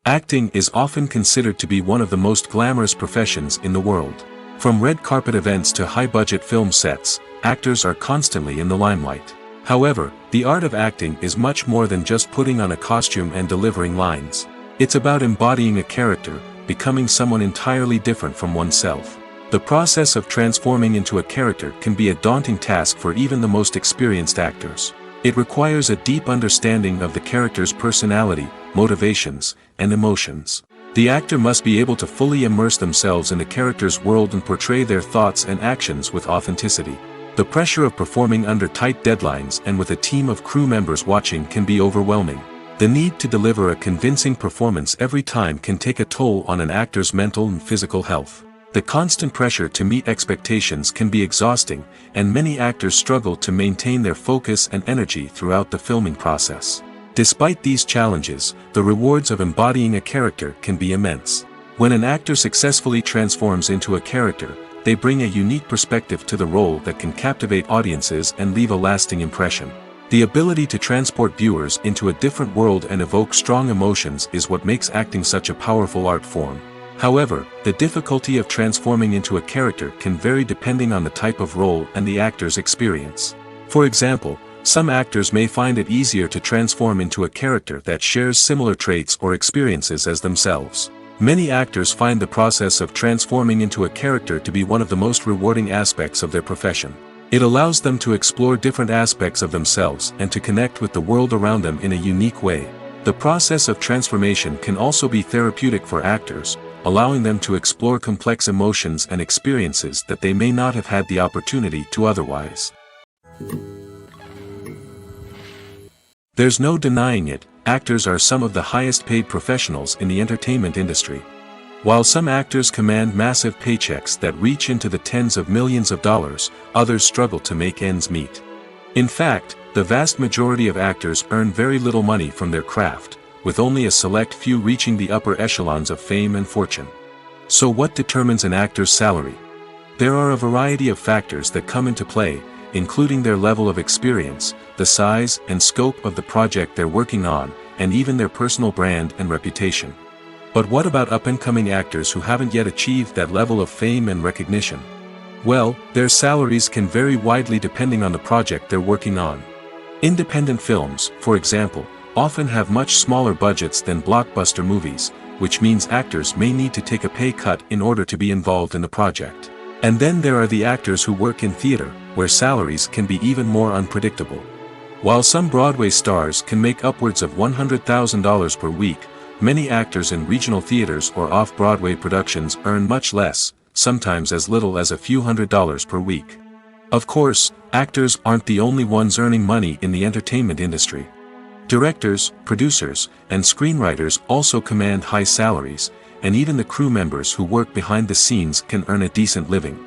Acting is often considered to be one of the most glamorous professions in the world. From red carpet events to high-budget film sets, actors are constantly in the limelight. However, the art of acting is much more than just putting on a costume and delivering lines. It's about embodying a character, becoming someone entirely different from oneself. The process of transforming into a character can be a daunting task for even the most experienced actors. It requires a deep understanding of the character's personality, motivations, and emotions. The actor must be able to fully immerse themselves in the character's world and portray their thoughts and actions with authenticity. The pressure of performing under tight deadlines and with a team of crew members watching can be overwhelming. The need to deliver a convincing performance every time can take a toll on an actor's mental and physical health. The constant pressure to meet expectations can be exhausting, and many actors struggle to maintain their focus and energy throughout the filming process. Despite these challenges, the rewards of embodying a character can be immense. When an actor successfully transforms into a character, they bring a unique perspective to the role that can captivate audiences and leave a lasting impression. The ability to transport viewers into a different world and evoke strong emotions is what makes acting such a powerful art form. However, the difficulty of transforming into a character can vary depending on the type of role and the actor's experience. For example, some actors may find it easier to transform into a character that shares similar traits or experiences as themselves. Many actors find the process of transforming into a character to be one of the most rewarding aspects of their profession. It allows them to explore different aspects of themselves and to connect with the world around them in a unique way. The process of transformation can also be therapeutic for actors, allowing them to explore complex emotions and experiences that they may not have had the opportunity to otherwise. There's no denying it, actors are some of the highest paid professionals in the entertainment industry. While some actors command massive paychecks that reach into the tens of millions of dollars, others struggle to make ends meet. In fact, the vast majority of actors earn very little money from their craft, with only a select few reaching the upper echelons of fame and fortune. So what determines an actor's salary? There are a variety of factors that come into play, including their level of experience, the size and scope of the project they're working on, and even their personal brand and reputation. But what about up-and-coming actors who haven't yet achieved that level of fame and recognition? Well, their salaries can vary widely depending on the project they're working on. Independent films, for example, often have much smaller budgets than blockbuster movies, which means actors may need to take a pay cut in order to be involved in the project. And then there are the actors who work in theater, where salaries can be even more unpredictable. While some Broadway stars can make upwards of $100,000 per week, many actors in regional theaters or off-Broadway productions earn much less, sometimes as little as a few $100s per week. Of course, actors aren't the only ones earning money in the entertainment industry. Directors, producers, and screenwriters also command high salaries, and even the crew members who work behind the scenes can earn a decent living.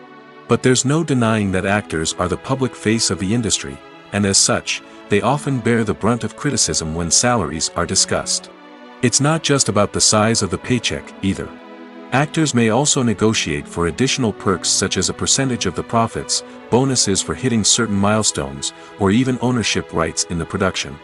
But there's no denying that actors are the public face of the industry, and as such, they often bear the brunt of criticism when salaries are discussed. It's not just about the size of the paycheck, either. Actors may also negotiate for additional perks such as a percentage of the profits, bonuses for hitting certain milestones, or even ownership rights in the production.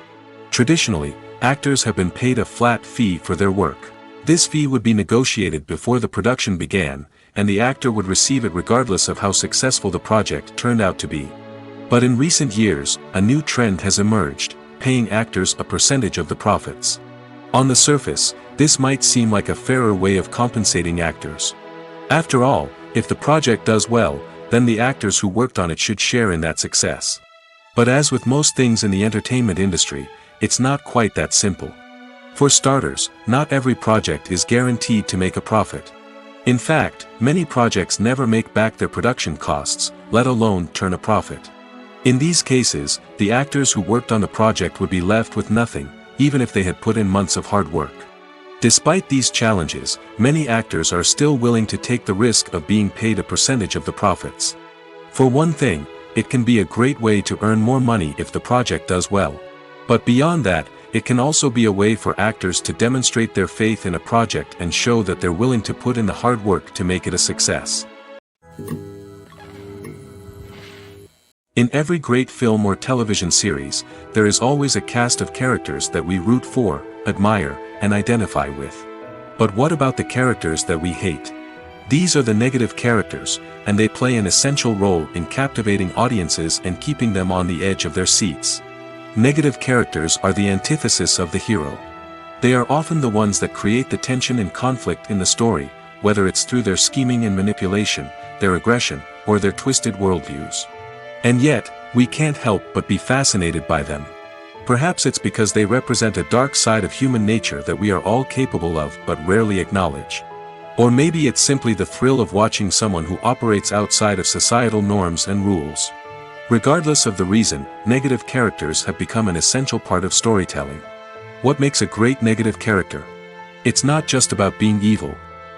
Traditionally, actors have been paid a flat fee for their work. This fee would be negotiated before the production began, and the actor would receive it regardless of how successful the project turned out to be. But in recent years, a new trend has emerged, paying actors a percentage of the profits. On the surface, this might seem like a fairer way of compensating actors. After all, if the project does well, then the actors who worked on it should share in that success. But as with most things in the entertainment industry, it's not quite that simple. For starters, not every project is guaranteed to make a profit. In fact, many projects never make back their production costs, let alone turn a profit. In these cases, the actors who worked on the project would be left with nothing, even if they had put in months of hard work. Despite these challenges, many actors are still willing to take the risk of being paid a percentage of the profits. For one thing, it can be a great way to earn more money if the project does well. But beyond that, it can also be a way for actors to demonstrate their faith in a project and show that they're willing to put in the hard work to make it a success. In every great film or television series, there is always a cast of characters that we root for, admire, and identify with. But what about the characters that we hate? These are the negative characters, and they play an essential role in captivating audiences and keeping them on the edge of their seats. Negative characters are the antithesis of the hero. They are often the ones that create the tension and conflict in the story, whether it's through their scheming and manipulation, their aggression, or their twisted worldviews. And yet, we can't help but be fascinated by them. Perhaps it's because they represent a dark side of human nature that we are all capable of but rarely acknowledge. Or maybe it's simply the thrill of watching someone who operates outside of societal norms and rules. Regardless of the reason, negative characters have become an essential part of storytelling. What makes a great negative character? It's not just about being evil.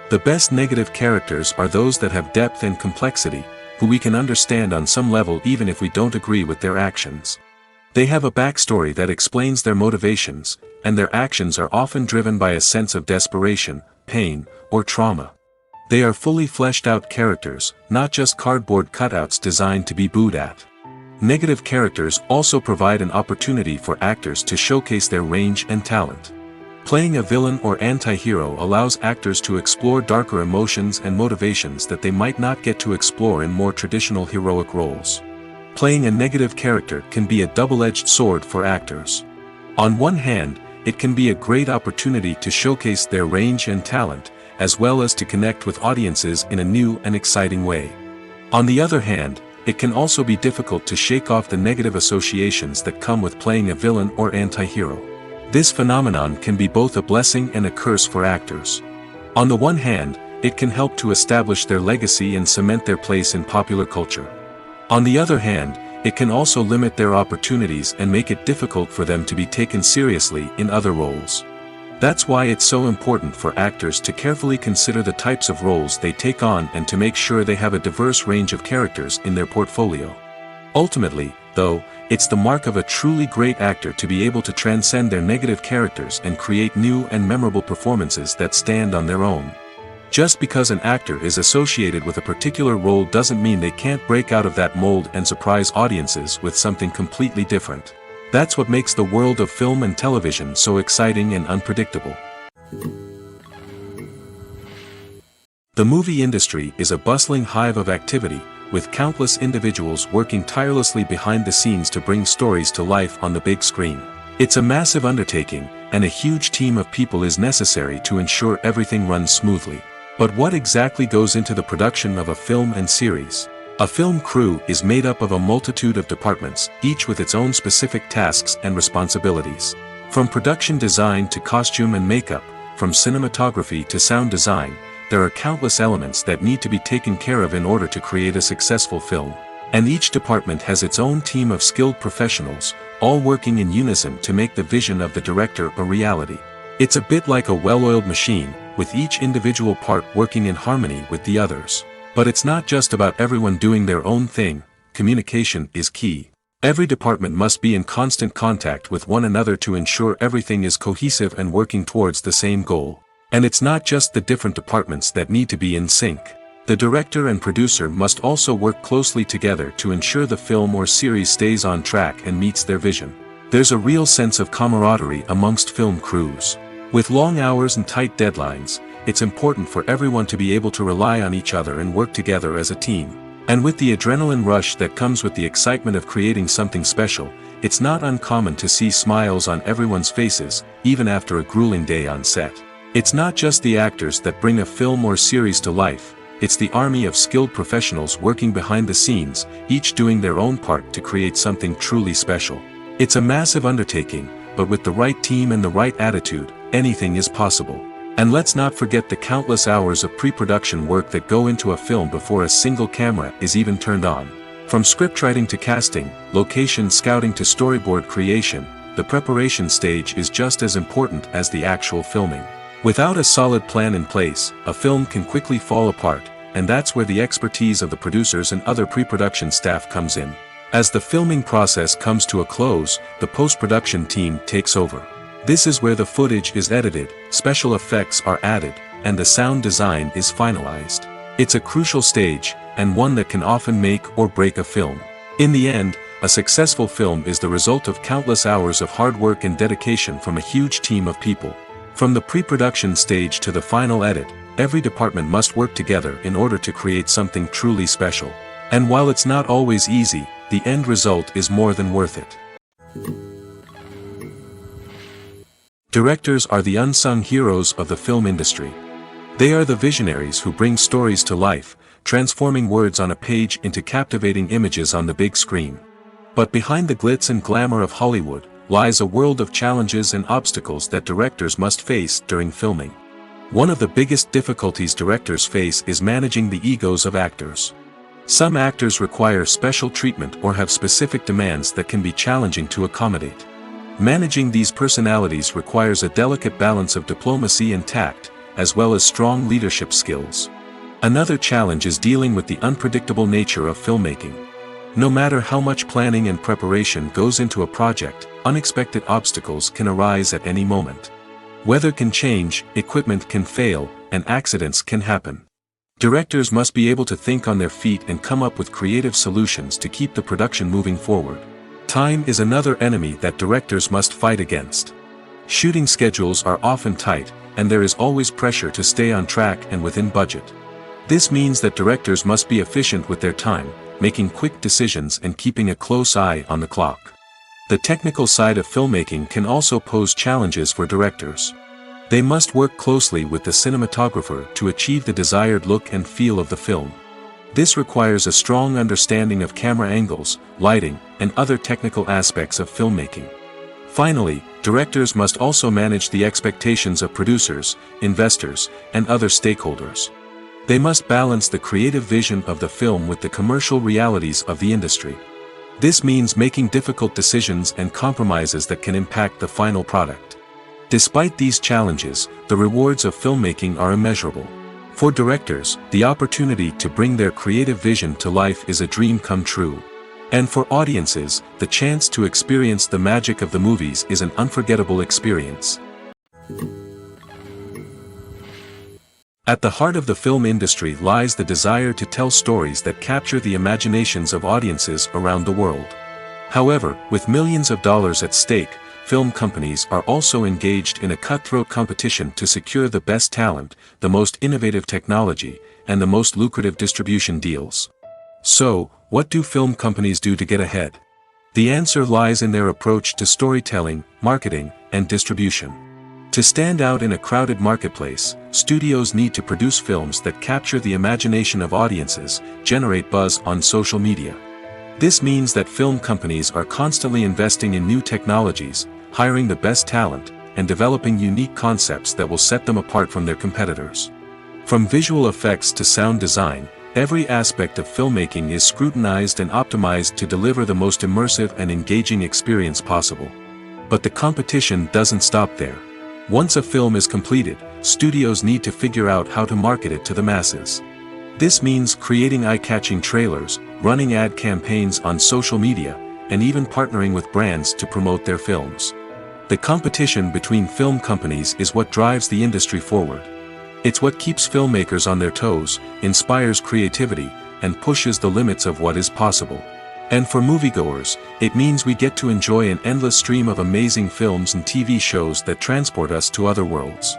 The best negative characters are those that have depth and complexity, who we can understand on some level even if we don't agree with their actions. They have a backstory that explains their motivations, and their actions are often driven by a sense of desperation, pain, or trauma. They are fully fleshed out characters, not just cardboard cutouts designed to be booed at. Negative characters also provide an opportunity for actors to showcase their range and talent. Playing a villain or anti-hero allows actors to explore darker emotions and motivations that they might not get to explore in more traditional heroic roles. Playing a negative character can be a double-edged sword for actors. On one hand, it can be a great opportunity to showcase their range and talent, as well as to connect with audiences in a new and exciting way. On the other hand, it can also be difficult to shake off the negative associations that come with playing a villain or anti-hero. This phenomenon can be both a blessing and a curse for actors. On the one hand, it can help to establish their legacy and cement their place in popular culture. On the other hand, it can also limit their opportunities and make it difficult for them to be taken seriously in other roles. That's why it's so important for actors to carefully consider the types of roles they take on and to make sure they have a diverse range of characters in their portfolio. Ultimately, though, it's the mark of a truly great actor to be able to transcend their negative characters and create new and memorable performances that stand on their own. Just because an actor is associated with a particular role doesn't mean they can't break out of that mold and surprise audiences with something completely different. That's what makes the world of film and television so exciting and unpredictable. The movie industry is a bustling hive of activity, with countless individuals working tirelessly behind the scenes to bring stories to life on the big screen. It's a massive undertaking, and a huge team of people is necessary to ensure everything runs smoothly. But what exactly goes into the production of a film and series? A film crew is made up of a multitude of departments, each with its own specific tasks and responsibilities. From production design to costume and makeup, from cinematography to sound design, there are countless elements that need to be taken care of in order to create a successful film. And each department has its own team of skilled professionals, all working in unison to make the vision of the director a reality. It's a bit like a well-oiled machine, with each individual part working in harmony with the others. But it's not just about everyone doing their own thing. Communication is key. Every department must be in constant contact with one another to ensure everything is cohesive and working towards the same goal. And it's not just the different departments that need to be in sync. The director and producer must also work closely together to ensure the film or series stays on track and meets their vision. There's a real sense of camaraderie amongst film crews. With long hours and tight deadlines, it's important for everyone to be able to rely on each other and work together as a team. And with the adrenaline rush that comes with the excitement of creating something special, it's not uncommon to see smiles on everyone's faces, even after a grueling day on set. It's not just the actors that bring a film or series to life, it's the army of skilled professionals working behind the scenes, each doing their own part to create something truly special. It's a massive undertaking, but with the right team and the right attitude, anything is possible. And let's not forget the countless hours of pre-production work that go into a film before a single camera is even turned on. From scriptwriting to casting, location scouting to storyboard creation, the preparation stage is just as important as the actual filming. Without a solid plan in place, a film can quickly fall apart, and that's where the expertise of the producers and other pre-production staff comes in. As the filming process comes to a close, the post-production team takes over. This is where the footage is edited, special effects are added, and the sound design is finalized. It's a crucial stage, and one that can often make or break a film. In the end, a successful film is the result of countless hours of hard work and dedication from a huge team of people. From the pre-production stage to the final edit, every department must work together in order to create something truly special. And while it's not always easy, the end result is more than worth it. Directors are the unsung heroes of the film industry. They are the visionaries who bring stories to life, transforming words on a page into captivating images on the big screen. But behind the glitz and glamour of Hollywood, lies a world of challenges and obstacles that directors must face during filming. One of the biggest difficulties directors face is managing the egos of actors. Some actors require special treatment or have specific demands that can be challenging to accommodate. Managing these personalities requires a delicate balance of diplomacy and tact, as well as strong leadership skills. Another challenge is dealing with the unpredictable nature of filmmaking. No matter how much planning and preparation goes into a project, unexpected obstacles can arise at any moment. Weather can change, equipment can fail, and accidents can happen. Directors must be able to think on their feet and come up with creative solutions to keep the production moving forward. Time is another enemy that directors must fight against. Shooting schedules are often tight, and there is always pressure to stay on track and within budget. This means that directors must be efficient with their time, making quick decisions and keeping a close eye on the clock. The technical side of filmmaking can also pose challenges for directors. They must work closely with the cinematographer to achieve the desired look and feel of the film. This requires a strong understanding of camera angles, lighting, and other technical aspects of filmmaking. Finally, directors must also manage the expectations of producers, investors, and other stakeholders. They must balance the creative vision of the film with the commercial realities of the industry. This means making difficult decisions and compromises that can impact the final product. Despite these challenges, the rewards of filmmaking are immeasurable. For directors, the opportunity to bring their creative vision to life is a dream come true. And for audiences, the chance to experience the magic of the movies is an unforgettable experience. At the heart of the film industry lies the desire to tell stories that capture the imaginations of audiences around the world. However, with millions of dollars at stake, film companies are also engaged in a cutthroat competition to secure the best talent, the most innovative technology, and the most lucrative distribution deals. So, what do film companies do to get ahead? The answer lies in their approach to storytelling, marketing, and distribution. To stand out in a crowded marketplace, studios need to produce films that capture the imagination of audiences, generate buzz on social media. This means that film companies are constantly investing in new technologies, hiring the best talent, and developing unique concepts that will set them apart from their competitors. From visual effects to sound design, every aspect of filmmaking is scrutinized and optimized to deliver the most immersive and engaging experience possible. But the competition doesn't stop there. Once a film is completed, studios need to figure out how to market it to the masses. This means creating eye-catching trailers, running ad campaigns on social media, and even partnering with brands to promote their films. The competition between film companies is what drives the industry forward. It's what keeps filmmakers on their toes, inspires creativity, and pushes the limits of what is possible. And for moviegoers, it means we get to enjoy an endless stream of amazing films and TV shows that transport us to other worlds.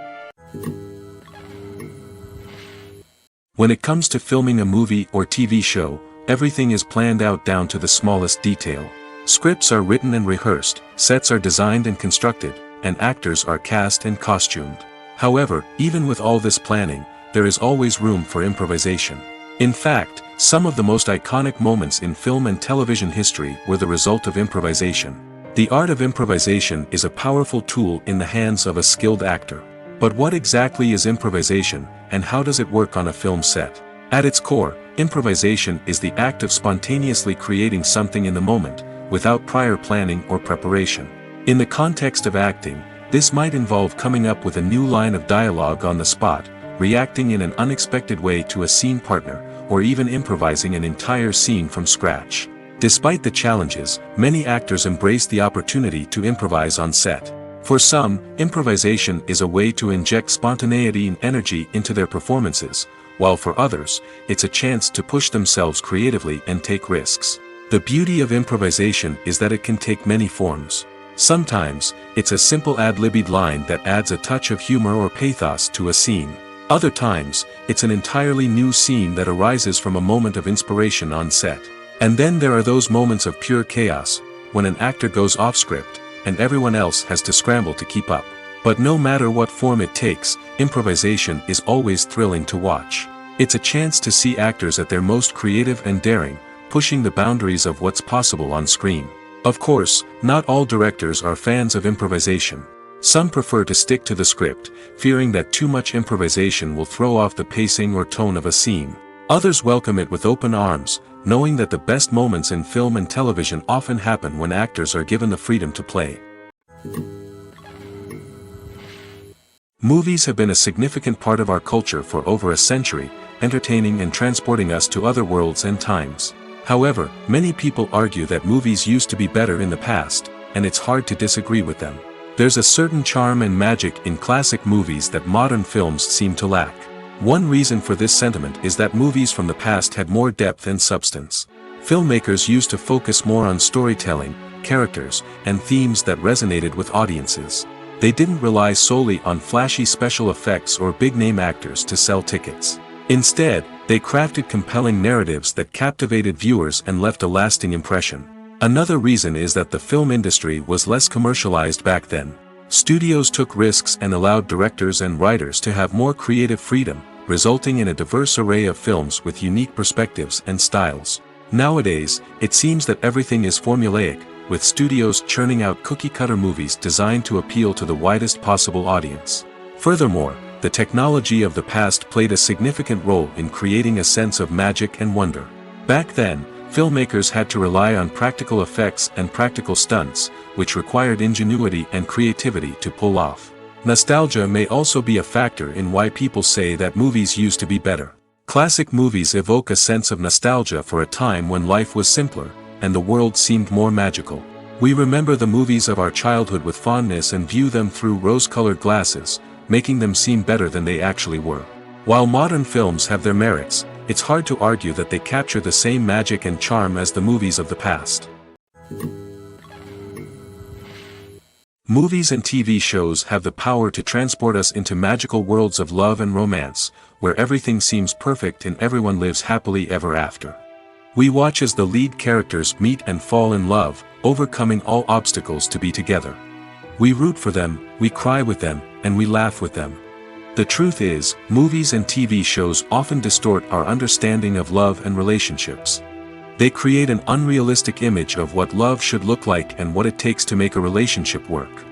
When it comes to filming a movie or TV show, everything is planned out down to the smallest detail. Scripts are written and rehearsed, sets are designed and constructed, and actors are cast and costumed. However, even with all this planning, there is always room for improvisation. In fact, some of the most iconic moments in film and television history were the result of improvisation. The art of improvisation is a powerful tool in the hands of a skilled actor. But what exactly is improvisation, and how does it work on a film set? At its core, improvisation is the act of spontaneously creating something in the moment, without prior planning or preparation. In the context of acting, this might involve coming up with a new line of dialogue on the spot, reacting in an unexpected way to a scene partner, or even improvising an entire scene from scratch. Despite the challenges, many actors embrace the opportunity to improvise on set. For some, improvisation is a way to inject spontaneity and energy into their performances, while for others, it's a chance to push themselves creatively and take risks. The beauty of improvisation is that it can take many forms. Sometimes, it's a simple ad-libbed line that adds a touch of humor or pathos to a scene. Other times, it's an entirely new scene that arises from a moment of inspiration on set. And then there are those moments of pure chaos, when an actor goes off script, and everyone else has to scramble to keep up. But no matter what form it takes, improvisation is always thrilling to watch. It's a chance to see actors at their most creative and daring, pushing the boundaries of what's possible on screen. Of course, not all directors are fans of improvisation. Some prefer to stick to the script, fearing that too much improvisation will throw off the pacing or tone of a scene. Others welcome it with open arms, knowing that the best moments in film and television often happen when actors are given the freedom to play. Movies have been a significant part of our culture for over a century, entertaining and transporting us to other worlds and times. However, many people argue that movies used to be better in the past, and it's hard to disagree with them. There's a certain charm and magic in classic movies that modern films seem to lack. One reason for this sentiment is that movies from the past had more depth and substance. Filmmakers used to focus more on storytelling, characters, and themes that resonated with audiences. They didn't rely solely on flashy special effects or big-name actors to sell tickets. Instead, they crafted compelling narratives that captivated viewers and left a lasting impression. Another reason is that the film industry was less commercialized back then. Studios took risks and allowed directors and writers to have more creative freedom, resulting in a diverse array of films with unique perspectives and styles. Nowadays, it seems that everything is formulaic, with studios churning out cookie-cutter movies designed to appeal to the widest possible audience. Furthermore, the technology of the past played a significant role in creating a sense of magic and wonder. Back then, filmmakers had to rely on practical effects and practical stunts, which required ingenuity and creativity to pull off. Nostalgia may also be a factor in why people say that movies used to be better. Classic movies evoke a sense of nostalgia for a time when life was simpler, and the world seemed more magical. We remember the movies of our childhood with fondness and view them through rose-colored glasses, making them seem better than they actually were. While modern films have their merits, it's hard to argue that they capture the same magic and charm as the movies of the past. Movies and TV shows have the power to transport us into magical worlds of love and romance, where everything seems perfect and everyone lives happily ever after. We watch as the lead characters meet and fall in love, overcoming all obstacles to be together. We root for them, we cry with them, and we laugh with them. The truth is, movies and TV shows often distort our understanding of love and relationships. They create an unrealistic image of what love should look like and what it takes to make a relationship work.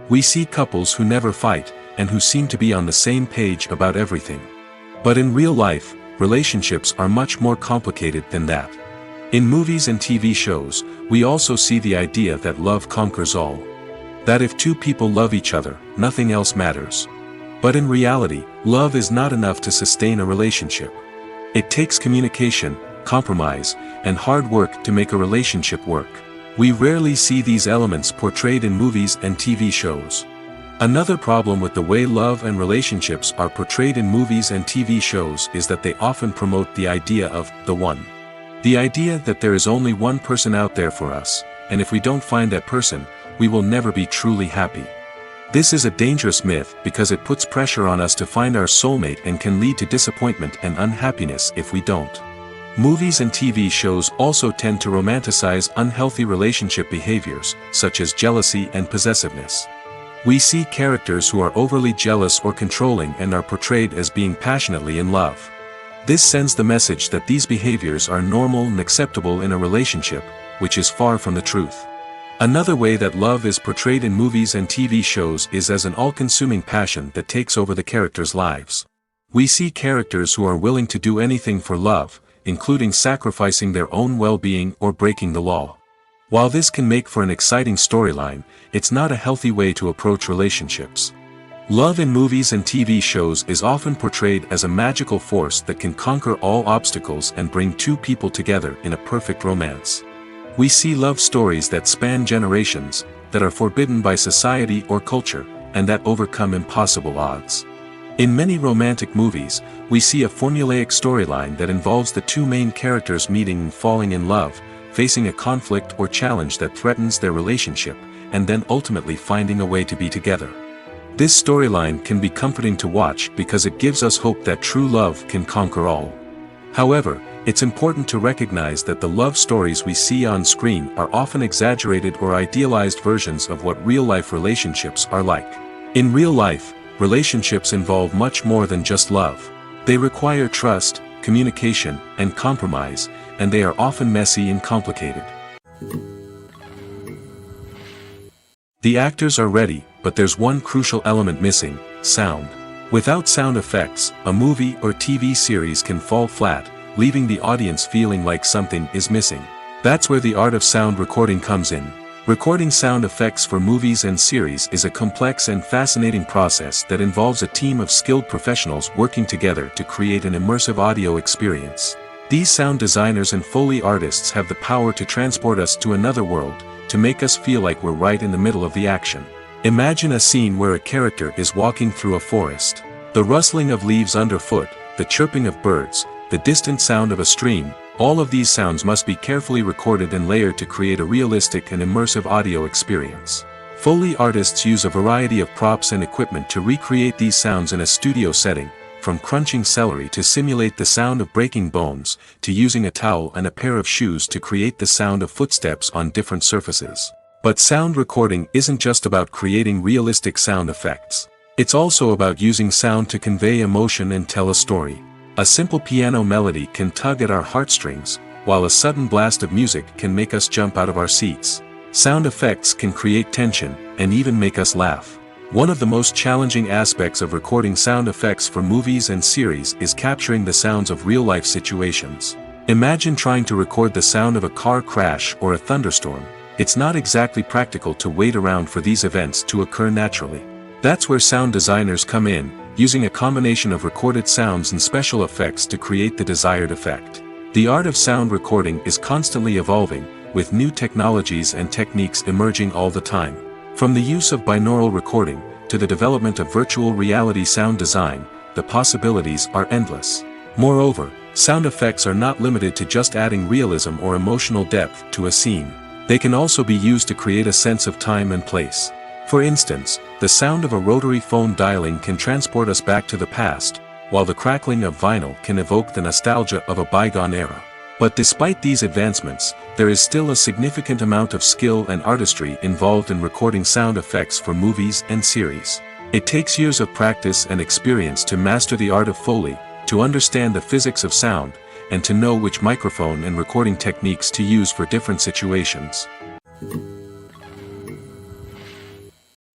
We see couples who never fight, and who seem to be on the same page about everything. But in real life, relationships are much more complicated than that. In movies and TV shows, we also see the idea that love conquers all. That if two people love each other, nothing else matters. But in reality, love is not enough to sustain a relationship. It takes communication, compromise, and hard work to make a relationship work. We rarely see these elements portrayed in movies and TV shows. Another problem with the way love and relationships are portrayed in movies and TV shows is that they often promote the idea of the one. The idea that there is only one person out there for us, and if we don't find that person, we will never be truly happy. This is a dangerous myth because it puts pressure on us to find our soulmate and can lead to disappointment and unhappiness if we don't. Movies and TV shows also tend to romanticize unhealthy relationship behaviors, such as jealousy and possessiveness. We see characters who are overly jealous or controlling and are portrayed as being passionately in love. This sends the message that these behaviors are normal and acceptable in a relationship, which is far from the truth. Another way that love is portrayed in movies and TV shows is as an all-consuming passion that takes over the characters' lives. We see characters who are willing to do anything for love, including sacrificing their own well-being or breaking the law. While this can make for an exciting storyline, it's not a healthy way to approach relationships. Love in movies and TV shows is often portrayed as a magical force that can conquer all obstacles and bring two people together in a perfect romance. We see love stories that span generations, that are forbidden by society or culture, and that overcome impossible odds. In many romantic movies, we see a formulaic storyline that involves the two main characters meeting and falling in love, facing a conflict or challenge that threatens their relationship, and then ultimately finding a way to be together. This storyline can be comforting to watch because it gives us hope that true love can conquer all. However, it's important to recognize that the love stories we see on screen are often exaggerated or idealized versions of what real-life relationships are like. In real life, relationships involve much more than just love. They require trust, communication, and compromise, and they are often messy and complicated. The actors are ready, but there's one crucial element missing: sound. Without sound effects, a movie or TV series can fall flat, leaving the audience feeling like something is missing. That's where the art of sound recording comes in. Recording sound effects for movies and series is a complex and fascinating process that involves a team of skilled professionals working together to create an immersive audio experience. These sound designers and Foley artists have the power to transport us to another world, to make us feel like we're right in the middle of the action. Imagine a scene where a character is walking through a forest. The rustling of leaves underfoot, the chirping of birds, the distant sound of a stream, all of these sounds must be carefully recorded and layered to create a realistic and immersive audio experience. Foley artists use a variety of props and equipment to recreate these sounds in a studio setting, from crunching celery to simulate the sound of breaking bones, to using a towel and a pair of shoes to create the sound of footsteps on different surfaces. But sound recording isn't just about creating realistic sound effects. It's also about using sound to convey emotion and tell a story. A simple piano melody can tug at our heartstrings, while a sudden blast of music can make us jump out of our seats. Sound effects can create tension, and even make us laugh. One of the most challenging aspects of recording sound effects for movies and series is capturing the sounds of real-life situations. Imagine trying to record the sound of a car crash or a thunderstorm. It's not exactly practical to wait around for these events to occur naturally. That's where sound designers come in, using a combination of recorded sounds and special effects to create the desired effect. The art of sound recording is constantly evolving, with new technologies and techniques emerging all the time. From the use of binaural recording, to the development of virtual reality sound design, the possibilities are endless. Moreover, sound effects are not limited to just adding realism or emotional depth to a scene. They can also be used to create a sense of time and place. For instance, the sound of a rotary phone dialing can transport us back to the past, while the crackling of vinyl can evoke the nostalgia of a bygone era. But despite these advancements, there is still a significant amount of skill and artistry involved in recording sound effects for movies and series. It takes years of practice and experience to master the art of Foley, to understand the physics of sound, and to know which microphone and recording techniques to use for different situations.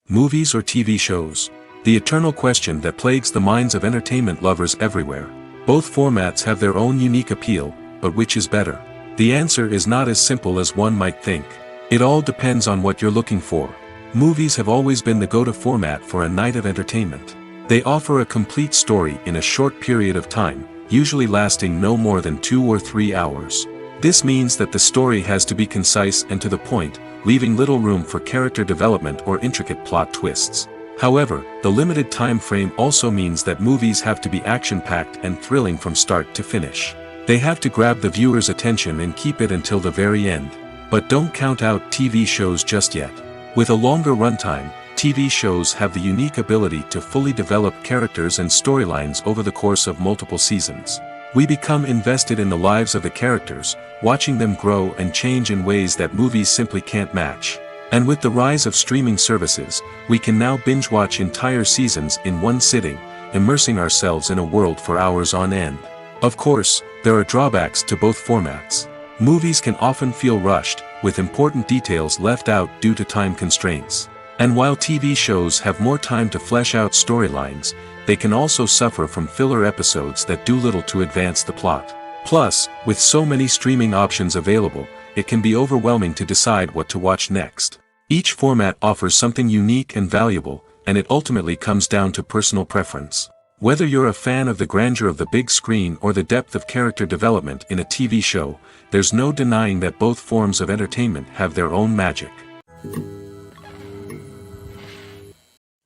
Movies or TV shows? The eternal question that plagues the minds of entertainment lovers everywhere. Both formats have their own unique appeal, but which is better? The answer is not as simple as one might think. It all depends on what you're looking for. Movies have always been the go-to format for a night of entertainment. They offer a complete story in a short period of time, usually lasting no more than 2 or 3 hours. This means that the story has to be concise and to the point, leaving little room for character development or intricate plot twists. However, the limited time frame also means that movies have to be action-packed and thrilling from start to finish. They have to grab the viewer's attention and keep it until the very end. But don't count out TV shows just yet. With a longer runtime, TV shows have the unique ability to fully develop characters and storylines over the course of multiple seasons. We become invested in the lives of the characters, watching them grow and change in ways that movies simply can't match. And with the rise of streaming services, we can now binge-watch entire seasons in one sitting, immersing ourselves in a world for hours on end. Of course, there are drawbacks to both formats. Movies can often feel rushed, with important details left out due to time constraints. And while TV shows have more time to flesh out storylines, they can also suffer from filler episodes that do little to advance the plot. Plus, with so many streaming options available, it can be overwhelming to decide what to watch next. Each format offers something unique and valuable, and it ultimately comes down to personal preference. Whether you're a fan of the grandeur of the big screen or the depth of character development in a TV show, there's no denying that both forms of entertainment have their own magic.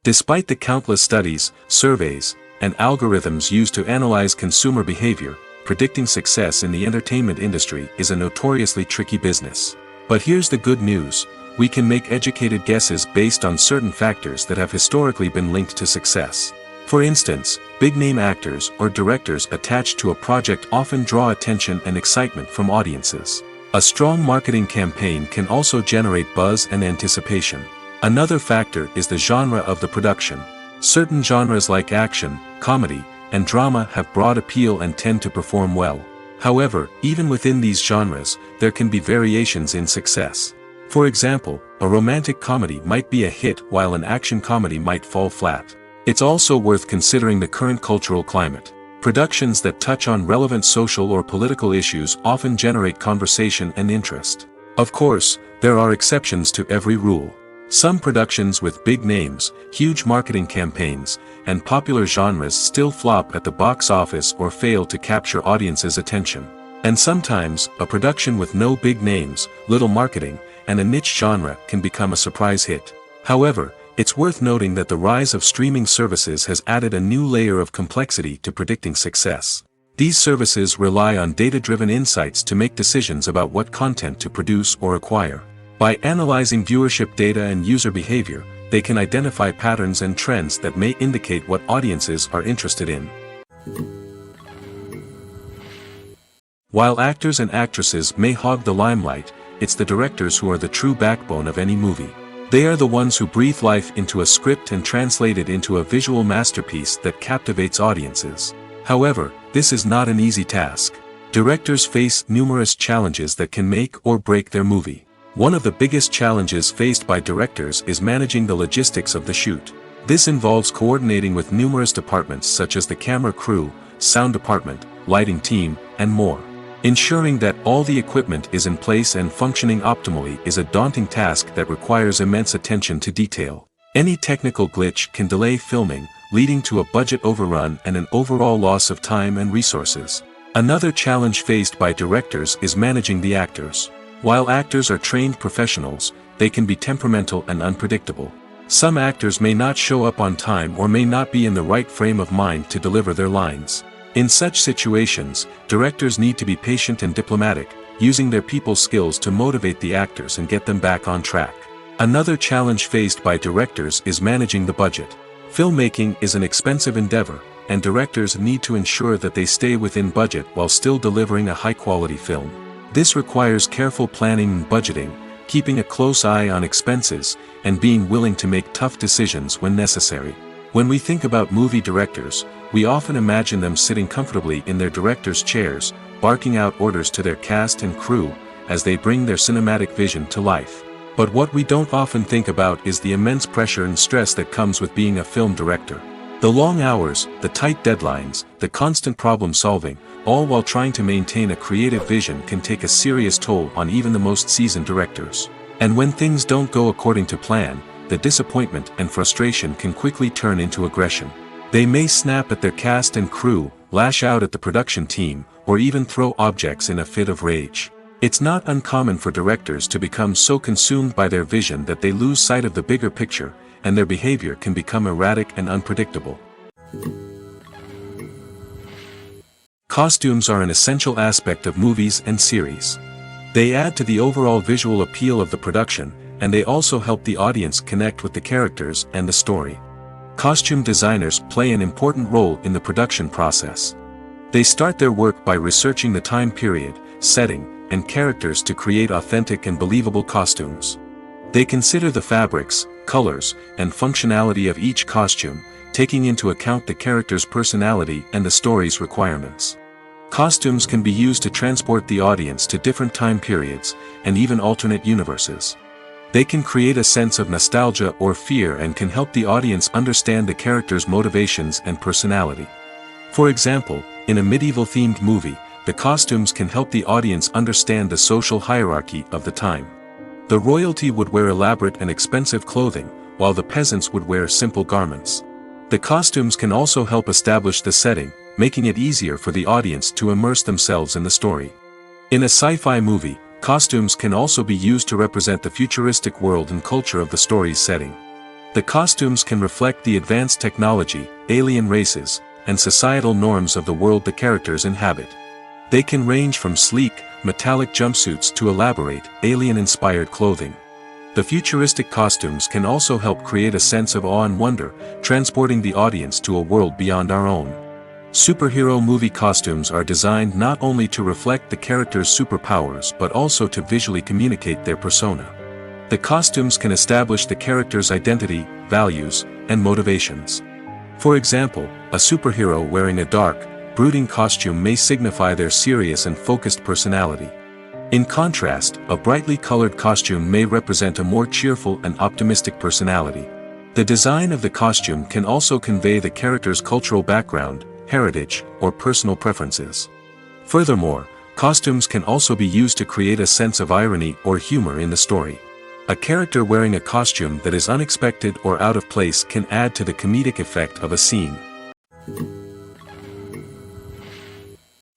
Despite the countless studies, surveys, and algorithms used to analyze consumer behavior, predicting success in the entertainment industry is a notoriously tricky business. But here's the good news: we can make educated guesses based on certain factors that have historically been linked to success. For instance, big-name actors or directors attached to a project often draw attention and excitement from audiences. A strong marketing campaign can also generate buzz and anticipation. Another factor is the genre of the production. Certain genres like action, comedy, and drama have broad appeal and tend to perform well. However, even within these genres, there can be variations in success. For example, a romantic comedy might be a hit while an action comedy might fall flat. It's also worth considering the current cultural climate. Productions that touch on relevant social or political issues often generate conversation and interest. Of course, there are exceptions to every rule. Some productions with big names, huge marketing campaigns, and popular genres still flop at the box office or fail to capture audiences' attention. And sometimes, a production with no big names, little marketing, and a niche genre can become a surprise hit. However, it's worth noting that the rise of streaming services has added a new layer of complexity to predicting success. These services rely on data-driven insights to make decisions about what content to produce or acquire. By analyzing viewership data and user behavior, they can identify patterns and trends that may indicate what audiences are interested in. While actors and actresses may hog the limelight, it's the directors who are the true backbone of any movie. They are the ones who breathe life into a script and translate it into a visual masterpiece that captivates audiences. However, this is not an easy task. Directors face numerous challenges that can make or break their movie. One of the biggest challenges faced by directors is managing the logistics of the shoot. This involves coordinating with numerous departments such as the camera crew, sound department, lighting team, and more. Ensuring that all the equipment is in place and functioning optimally is a daunting task that requires immense attention to detail. Any technical glitch can delay filming, leading to a budget overrun and an overall loss of time and resources. Another challenge faced by directors is managing the actors. While actors are trained professionals, they can be temperamental and unpredictable. Some actors may not show up on time or may not be in the right frame of mind to deliver their lines. In such situations, directors need to be patient and diplomatic, using their people skills to motivate the actors and get them back on track. Another challenge faced by directors is managing the budget. Filmmaking is an expensive endeavor, and directors need to ensure that they stay within budget while still delivering a high-quality film. This requires careful planning and budgeting, keeping a close eye on expenses, and being willing to make tough decisions when necessary. When we think about movie directors, we often imagine them sitting comfortably in their director's chairs, barking out orders to their cast and crew, as they bring their cinematic vision to life. But what we don't often think about is the immense pressure and stress that comes with being a film director. The long hours, the tight deadlines, the constant problem solving, all while trying to maintain a creative vision can take a serious toll on even the most seasoned directors. And when things don't go according to plan, the disappointment and frustration can quickly turn into aggression. They may snap at their cast and crew, lash out at the production team, or even throw objects in a fit of rage. It's not uncommon for directors to become so consumed by their vision that they lose sight of the bigger picture, and their behavior can become erratic and unpredictable. Costumes are an essential aspect of movies and series. They add to the overall visual appeal of the production, and they also help the audience connect with the characters and the story. Costume designers play an important role in the production process. They start their work by researching the time period, setting, and characters to create authentic and believable costumes. They consider the fabrics, colors, and functionality of each costume, taking into account the character's personality and the story's requirements. Costumes can be used to transport the audience to different time periods, and even alternate universes. They can create a sense of nostalgia or fear and can help the audience understand the character's motivations and personality. For example, in a medieval-themed movie, the costumes can help the audience understand the social hierarchy of the time. The royalty would wear elaborate and expensive clothing, while the peasants would wear simple garments. The costumes can also help establish the setting, making it easier for the audience to immerse themselves in the story. In a sci-fi movie, costumes can also be used to represent the futuristic world and culture of the story's setting. The costumes can reflect the advanced technology, alien races, and societal norms of the world the characters inhabit. They can range from sleek, metallic jumpsuits to elaborate, alien-inspired clothing. The futuristic costumes can also help create a sense of awe and wonder, transporting the audience to a world beyond our own. Superhero movie costumes are designed not only to reflect the character's superpowers but also to visually communicate their persona. The costumes can establish the character's identity, values, and motivations. For example, a superhero wearing a dark, brooding costume may signify their serious and focused personality. In contrast, a brightly colored costume may represent a more cheerful and optimistic personality. The design of the costume can also convey the character's cultural background, heritage, or personal preferences. Furthermore, costumes can also be used to create a sense of irony or humor in the story. A character wearing a costume that is unexpected or out of place can add to the comedic effect of a scene.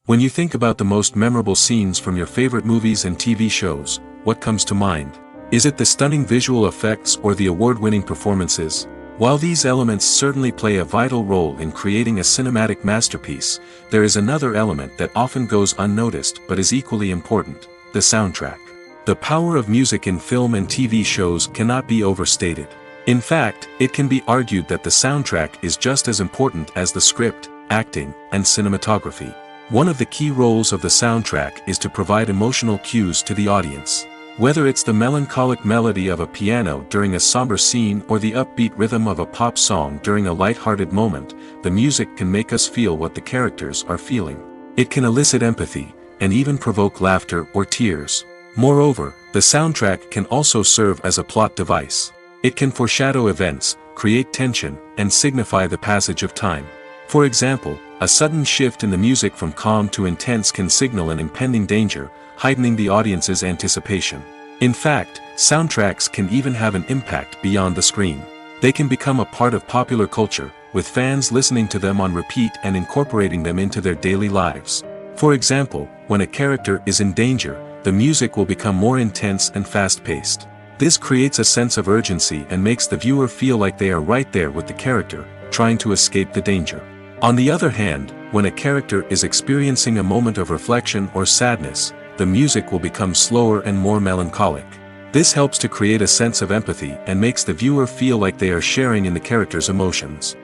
When you think about the most memorable scenes from your favorite movies and TV shows, what comes to mind? Is it the stunning visual effects or the award-winning performances? While these elements certainly play a vital role in creating a cinematic masterpiece, there is another element that often goes unnoticed but is equally important: the soundtrack. The power of music in film and TV shows cannot be overstated. In fact, it can be argued that the soundtrack is just as important as the script, acting, and cinematography. One of the key roles of the soundtrack is to provide emotional cues to the audience. Whether it's the melancholic melody of a piano during a somber scene or the upbeat rhythm of a pop song during a light-hearted moment, the music can make us feel what the characters are feeling. It can elicit empathy, and even provoke laughter or tears. Moreover, the soundtrack can also serve as a plot device. It can foreshadow events, create tension, and signify the passage of time. For example, a sudden shift in the music from calm to intense can signal an impending danger, heightening the audience's anticipation. In fact, soundtracks can even have an impact beyond the screen. They can become a part of popular culture, with fans listening to them on repeat and incorporating them into their daily lives. For example, when a character is in danger, the music will become more intense and fast-paced. This creates a sense of urgency and makes the viewer feel like they are right there with the character, trying to escape the danger. On the other hand, when a character is experiencing a moment of reflection or sadness, the music will become slower and more melancholic. This helps to create a sense of empathy and makes the viewer feel like they are sharing in the character's emotions.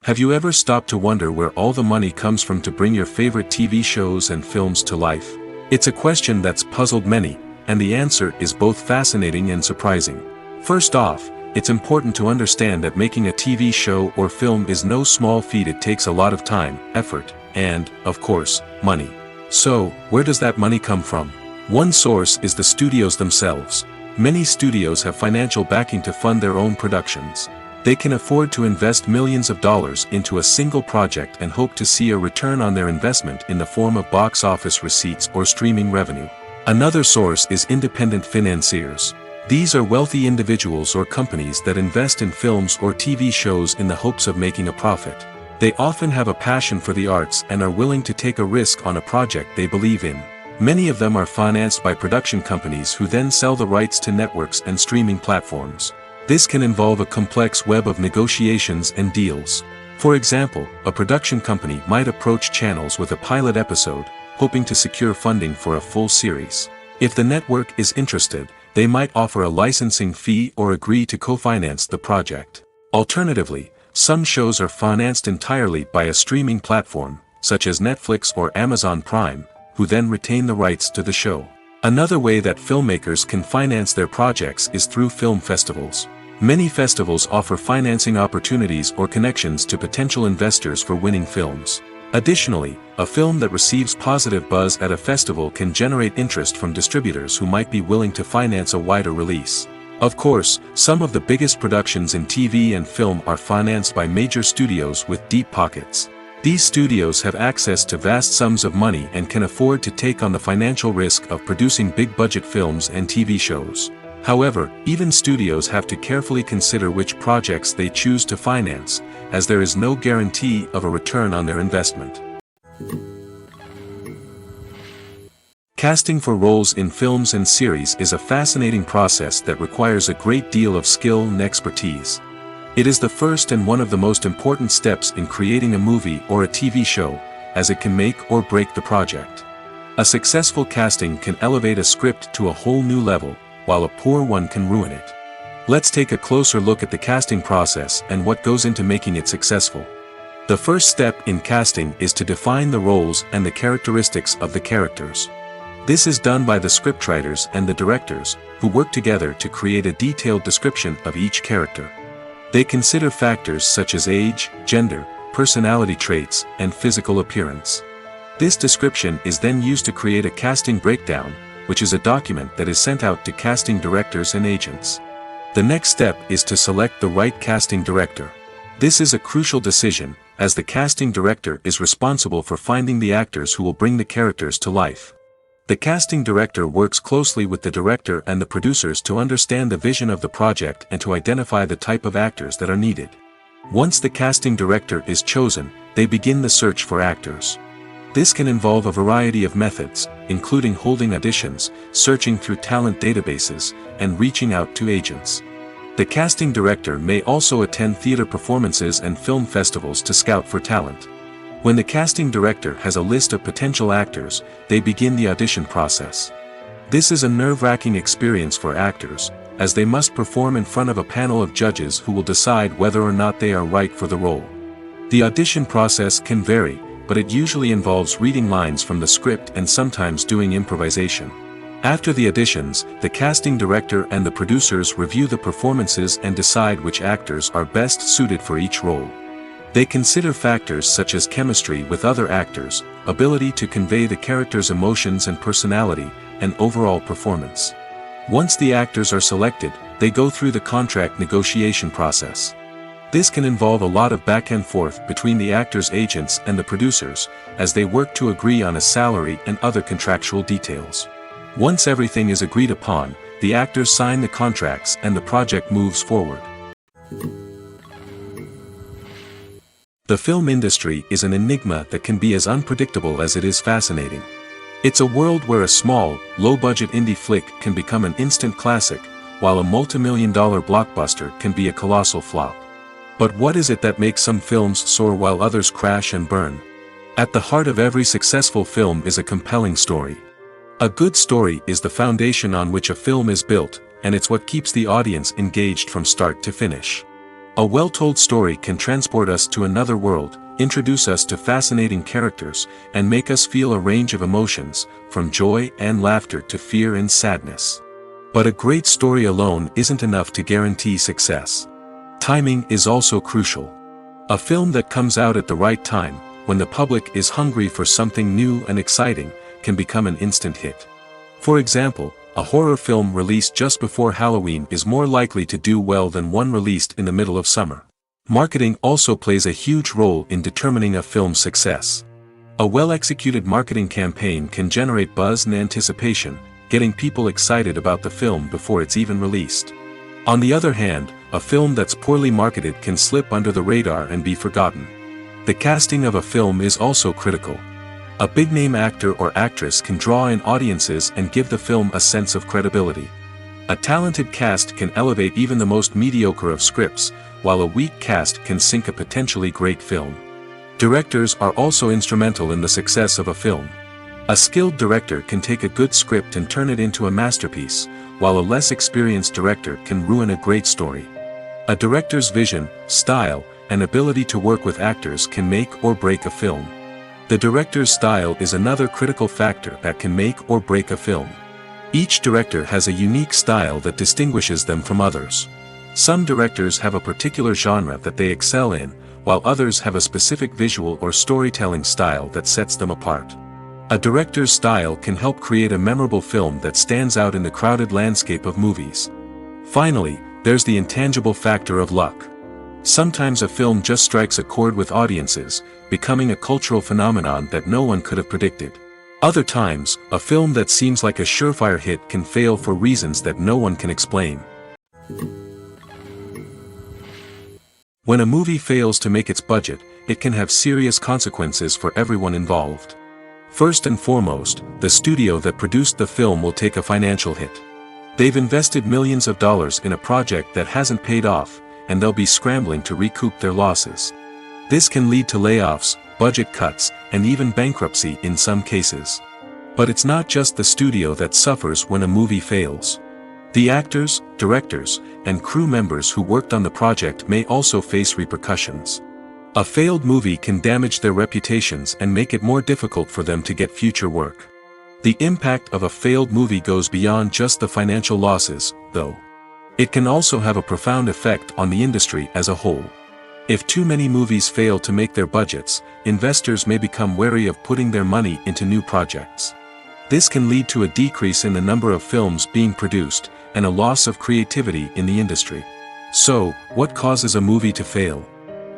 Have you ever stopped to wonder where all the money comes from to bring your favorite TV shows and films to life? It's a question that's puzzled many, and the answer is both fascinating and surprising. First off, it's important to understand that making a TV show or film is no small feat. It takes a lot of time, effort, and, of course, money. So, where does that money come from? One source is the studios themselves. Many studios have financial backing to fund their own productions. They can afford to invest millions of dollars into a single project and hope to see a return on their investment in the form of box office receipts or streaming revenue. Another source is independent financiers. These are wealthy individuals or companies that invest in films or TV shows in the hopes of making a profit. They often have a passion for the arts and are willing to take a risk on a project they believe in. Many of them are financed by production companies who then sell the rights to networks and streaming platforms. This can involve a complex web of negotiations and deals. For example, a production company might approach channels with a pilot episode, hoping to secure funding for a full series. If the network is interested, they might offer a licensing fee or agree to co-finance the project. Alternatively, some shows are financed entirely by a streaming platform, such as Netflix or Amazon Prime, who then retain the rights to the show. Another way that filmmakers can finance their projects is through film festivals. Many festivals offer financing opportunities or connections to potential investors for winning films. Additionally, a film that receives positive buzz at a festival can generate interest from distributors who might be willing to finance a wider release. Of course, some of the biggest productions in TV and film are financed by major studios with deep pockets. These studios have access to vast sums of money and can afford to take on the financial risk of producing big-budget films and TV shows. However, even studios have to carefully consider which projects they choose to finance, as there is no guarantee of a return on their investment. Casting for roles in films and series is a fascinating process that requires a great deal of skill and expertise. It is the first and one of the most important steps in creating a movie or a TV show, as it can make or break the project. A successful casting can elevate a script to a whole new level, while a poor one can ruin it. Let's take a closer look at the casting process and what goes into making it successful. The first step in casting is to define the roles and the characteristics of the characters. This is done by the scriptwriters and the directors, who work together to create a detailed description of each character. They consider factors such as age, gender, personality traits, and physical appearance. This description is then used to create a casting breakdown, which is a document that is sent out to casting directors and agents. The next step is to select the right casting director. This is a crucial decision, as the casting director is responsible for finding the actors who will bring the characters to life. The casting director works closely with the director and the producers to understand the vision of the project and to identify the type of actors that are needed. Once the casting director is chosen, they begin the search for actors. This can involve a variety of methods, including holding auditions, searching through talent databases, and reaching out to agents. The casting director may also attend theater performances and film festivals to scout for talent. When the casting director has a list of potential actors, they begin the audition process. This is a nerve-wracking experience for actors, as they must perform in front of a panel of judges who will decide whether or not they are right for the role. The audition process can vary, but it usually involves reading lines from the script and sometimes doing improvisation. After the auditions, the casting director and the producers review the performances and decide which actors are best suited for each role. They consider factors such as chemistry with other actors, ability to convey the character's emotions and personality, and overall performance. Once the actors are selected, they go through the contract negotiation process. This can involve a lot of back and forth between the actors' agents and the producers, as they work to agree on a salary and other contractual details. Once everything is agreed upon, the actors sign the contracts and the project moves forward. The film industry is an enigma that can be as unpredictable as it is fascinating. It's a world where a small, low-budget indie flick can become an instant classic, while a multi-million-dollar blockbuster can be a colossal flop. But what is it that makes some films soar while others crash and burn? At the heart of every successful film is a compelling story. A good story is the foundation on which a film is built, and it's what keeps the audience engaged from start to finish. A well-told story can transport us to another world, introduce us to fascinating characters, and make us feel a range of emotions, from joy and laughter to fear and sadness. But a great story alone isn't enough to guarantee success. Timing is also crucial. A film that comes out at the right time, when the public is hungry for something new and exciting, can become an instant hit. For example, a horror film released just before Halloween is more likely to do well than one released in the middle of summer. Marketing also plays a huge role in determining a film's success. A well-executed marketing campaign can generate buzz and anticipation, getting people excited about the film before it's even released. On the other hand, a film that's poorly marketed can slip under the radar and be forgotten. The casting of a film is also critical. A big-name actor or actress can draw in audiences and give the film a sense of credibility. A talented cast can elevate even the most mediocre of scripts, while a weak cast can sink a potentially great film. Directors are also instrumental in the success of a film. A skilled director can take a good script and turn it into a masterpiece, while a less experienced director can ruin a great story. A director's vision, style, and ability to work with actors can make or break a film. The director's style is another critical factor that can make or break a film. Each director has a unique style that distinguishes them from others. Some directors have a particular genre that they excel in, while others have a specific visual or storytelling style that sets them apart. A director's style can help create a memorable film that stands out in the crowded landscape of movies. Finally, there's the intangible factor of luck. Sometimes a film just strikes a chord with audiences, becoming a cultural phenomenon that no one could have predicted. Other times, a film that seems like a surefire hit can fail for reasons that no one can explain. When a movie fails to make its budget, it can have serious consequences for everyone involved. First and foremost, the studio that produced the film will take a financial hit. They've invested millions of dollars in a project that hasn't paid off, and they'll be scrambling to recoup their losses. This can lead to layoffs, budget cuts, and even bankruptcy in some cases. But it's not just the studio that suffers when a movie fails. The actors, directors, and crew members who worked on the project may also face repercussions. A failed movie can damage their reputations and make it more difficult for them to get future work. The impact of a failed movie goes beyond just the financial losses, though. It can also have a profound effect on the industry as a whole. If too many movies fail to make their budgets, investors may become wary of putting their money into new projects. This can lead to a decrease in the number of films being produced, and a loss of creativity in the industry. So, what causes a movie to fail?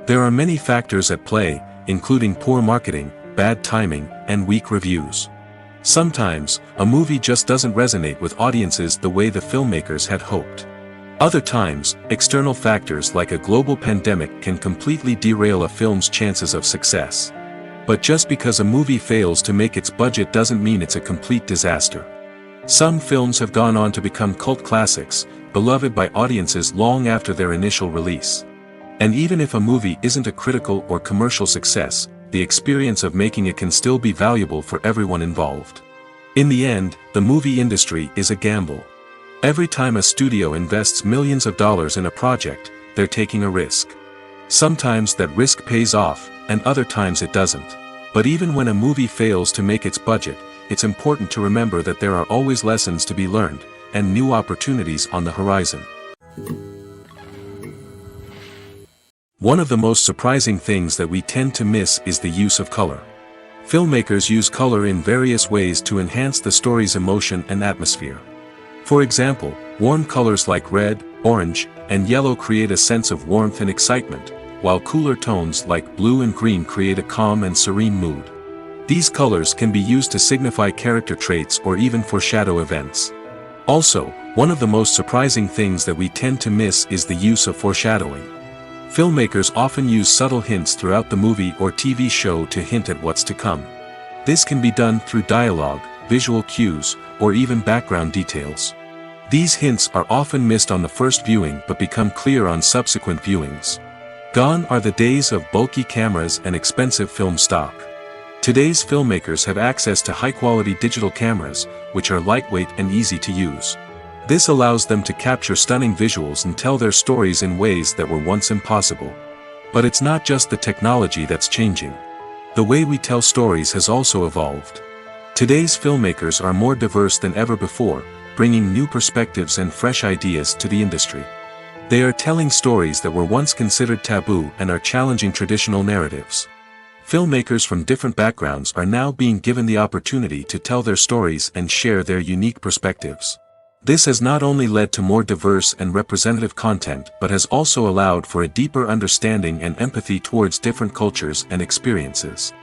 There are many factors at play, including poor marketing, bad timing, and weak reviews. Sometimes, a movie just doesn't resonate with audiences the way the filmmakers had hoped. Other times, external factors like a global pandemic can completely derail a film's chances of success. But just because a movie fails to make its budget doesn't mean it's a complete disaster. Some films have gone on to become cult classics, beloved by audiences long after their initial release. And even if a movie isn't a critical or commercial success, the experience of making it can still be valuable for everyone involved. In the end, the movie industry is a gamble. Every time a studio invests millions of dollars in a project, they're taking a risk. Sometimes that risk pays off, and other times it doesn't. But even when a movie fails to make its budget, it's important to remember that there are always lessons to be learned, and new opportunities on the horizon. One of the most surprising things that we tend to miss is the use of color. Filmmakers use color in various ways to enhance the story's emotion and atmosphere. For example, warm colors like red, orange, and yellow create a sense of warmth and excitement, while cooler tones like blue and green create a calm and serene mood. These colors can be used to signify character traits or even foreshadow events. Also, one of the most surprising things that we tend to miss is the use of foreshadowing. Filmmakers often use subtle hints throughout the movie or TV show to hint at what's to come. This can be done through dialogue, visual cues, or even background details. These hints are often missed on the first viewing but become clear on subsequent viewings. Gone are the days of bulky cameras and expensive film stock. Today's filmmakers have access to high-quality digital cameras, which are lightweight and easy to use. This allows them to capture stunning visuals and tell their stories in ways that were once impossible. But it's not just the technology that's changing. The way we tell stories has also evolved. Today's filmmakers are more diverse than ever before, bringing new perspectives and fresh ideas to the industry. They are telling stories that were once considered taboo and are challenging traditional narratives. Filmmakers from different backgrounds are now being given the opportunity to tell their stories and share their unique perspectives. This has not only led to more diverse and representative content but has also allowed for a deeper understanding and empathy towards different cultures and experiences.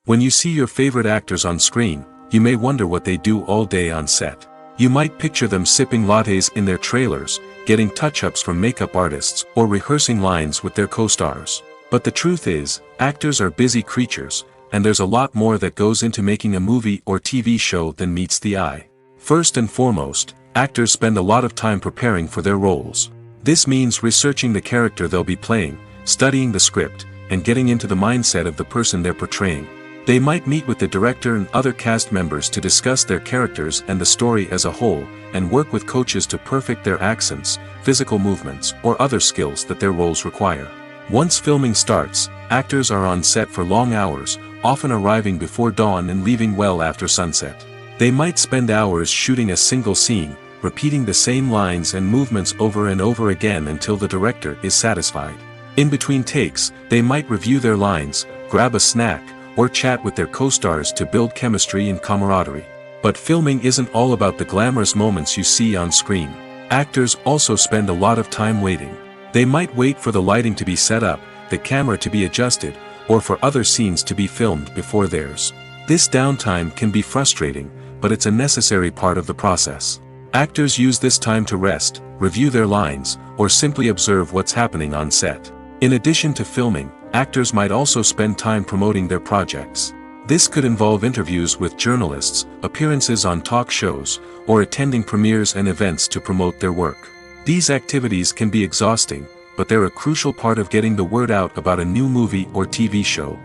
When you see your favorite actors on screen, you may wonder what they do all day on set. You might picture them sipping lattes in their trailers, getting touch-ups from makeup artists, or rehearsing lines with their co-stars. But the truth is, actors are busy creatures, and there's a lot more that goes into making a movie or TV show than meets the eye. First and foremost, actors spend a lot of time preparing for their roles. This means researching the character they'll be playing, studying the script, and getting into the mindset of the person they're portraying. They might meet with the director and other cast members to discuss their characters and the story as a whole, and work with coaches to perfect their accents, physical movements, or other skills that their roles require. Once filming starts, actors are on set for long hours, often arriving before dawn and leaving well after sunset. They might spend hours shooting a single scene, repeating the same lines and movements over and over again until the director is satisfied. In between takes, they might review their lines, grab a snack, or chat with their co-stars to build chemistry and camaraderie. But filming isn't all about the glamorous moments you see on screen. Actors also spend a lot of time waiting. They might wait for the lighting to be set up, the camera to be adjusted, or for other scenes to be filmed before theirs. This downtime can be frustrating, but it's a necessary part of the process. Actors use this time to rest, review their lines, or simply observe what's happening on set. In addition to filming, actors might also spend time promoting their projects. This could involve interviews with journalists, appearances on talk shows, or attending premieres and events to promote their work. These activities can be exhausting, but they're a crucial part of getting the word out about a new movie or TV show.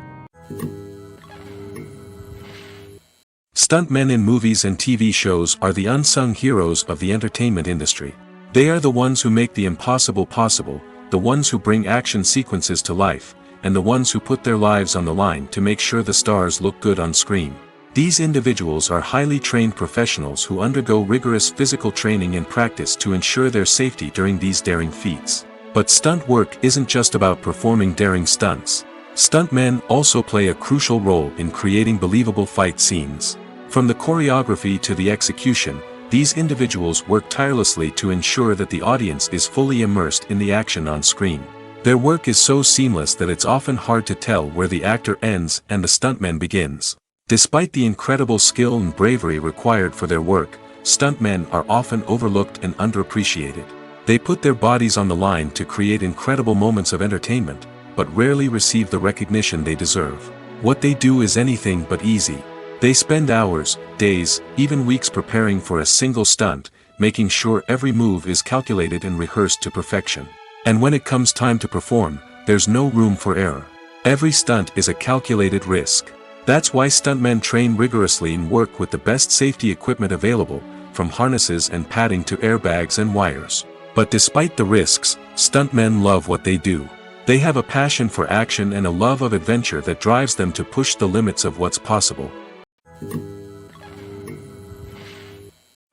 Stuntmen in movies and TV shows are the unsung heroes of the entertainment industry. They are the ones who make the impossible possible, the ones who bring action sequences to life, and the ones who put their lives on the line to make sure the stars look good on screen. These individuals are highly trained professionals who undergo rigorous physical training and practice to ensure their safety during these daring feats. But stunt work isn't just about performing daring stunts. Stuntmen also play a crucial role in creating believable fight scenes. From the choreography to the execution, these individuals work tirelessly to ensure that the audience is fully immersed in the action on screen. Their work is so seamless that it's often hard to tell where the actor ends and the stuntman begins. Despite the incredible skill and bravery required for their work, stuntmen are often overlooked and underappreciated. They put their bodies on the line to create incredible moments of entertainment, but rarely receive the recognition they deserve. What they do is anything but easy. They spend hours, days, even weeks preparing for a single stunt, making sure every move is calculated and rehearsed to perfection. And when it comes time to perform, there's no room for error. Every stunt is a calculated risk. That's why stuntmen train rigorously and work with the best safety equipment available, from harnesses and padding to airbags and wires. But despite the risks, stuntmen love what they do. They have a passion for action and a love of adventure that drives them to push the limits of what's possible.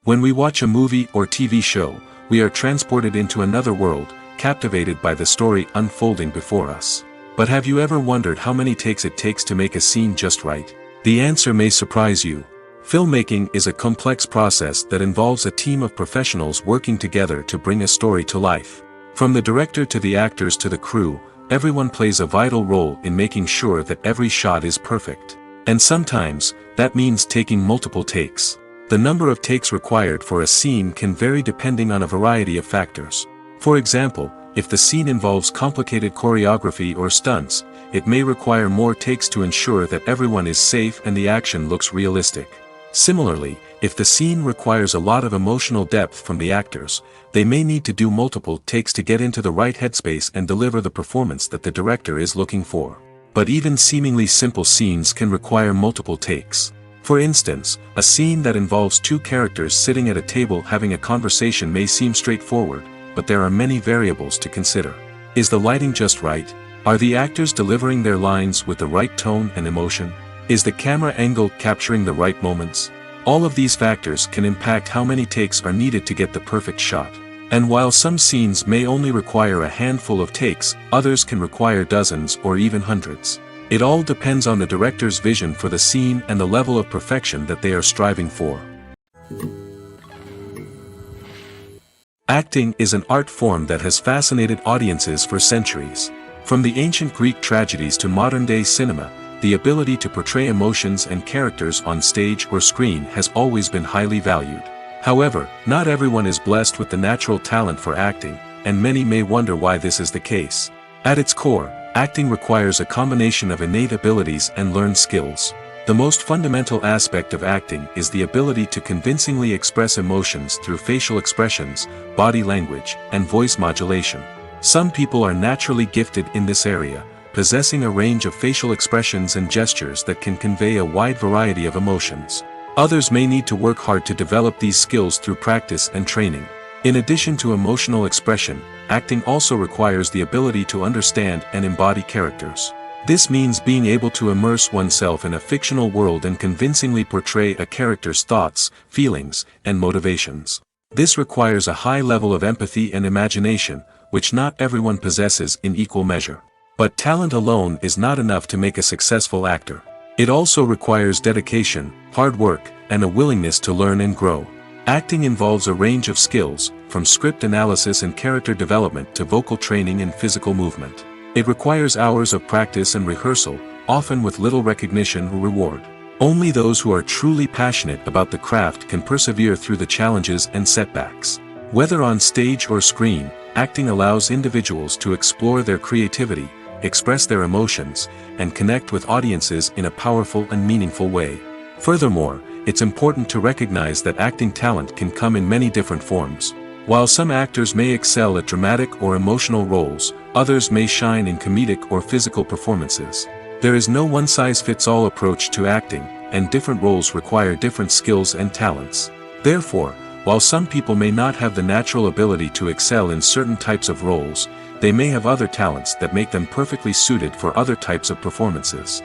When we watch a movie or TV show, we are transported into another world, captivated by the story unfolding before us. But have you ever wondered how many takes it takes to make a scene just right? The answer may surprise you. Filmmaking is a complex process that involves a team of professionals working together to bring a story to life. From the director to the actors to the crew, everyone plays a vital role in making sure that every shot is perfect. And sometimes, that means taking multiple takes. The number of takes required for a scene can vary depending on a variety of factors. For example, if the scene involves complicated choreography or stunts, it may require more takes to ensure that everyone is safe and the action looks realistic. Similarly, if the scene requires a lot of emotional depth from the actors, they may need to do multiple takes to get into the right headspace and deliver the performance that the director is looking for. But even seemingly simple scenes can require multiple takes. For instance, a scene that involves two characters sitting at a table having a conversation may seem straightforward, but there are many variables to consider. Is the lighting just right? Are the actors delivering their lines with the right tone and emotion? Is the camera angle capturing the right moments? All of these factors can impact how many takes are needed to get the perfect shot. And while some scenes may only require a handful of takes, others can require dozens or even hundreds. It all depends on the director's vision for the scene and the level of perfection that they are striving for. Acting is an art form that has fascinated audiences for centuries. From the ancient Greek tragedies to modern-day cinema, the ability to portray emotions and characters on stage or screen has always been highly valued. However, not everyone is blessed with the natural talent for acting, and many may wonder why this is the case. At its core, acting requires a combination of innate abilities and learned skills. The most fundamental aspect of acting is the ability to convincingly express emotions through facial expressions, body language, and voice modulation. Some people are naturally gifted in this area, possessing a range of facial expressions and gestures that can convey a wide variety of emotions. Others may need to work hard to develop these skills through practice and training. In addition to emotional expression, acting also requires the ability to understand and embody characters. This means being able to immerse oneself in a fictional world and convincingly portray a character's thoughts, feelings, and motivations. This requires a high level of empathy and imagination, which not everyone possesses in equal measure. But talent alone is not enough to make a successful actor. It also requires dedication, hard work, and a willingness to learn and grow. Acting involves a range of skills, from script analysis and character development to vocal training and physical movement. It requires hours of practice and rehearsal, often with little recognition or reward. Only those who are truly passionate about the craft can persevere through the challenges and setbacks. Whether on stage or screen, acting allows individuals to explore their creativity, express their emotions, and connect with audiences in a powerful and meaningful way. Furthermore, it's important to recognize that acting talent can come in many different forms. While some actors may excel at dramatic or emotional roles, others may shine in comedic or physical performances. There is no one-size-fits-all approach to acting, and different roles require different skills and talents. Therefore, while some people may not have the natural ability to excel in certain types of roles, they may have other talents that make them perfectly suited for other types of performances.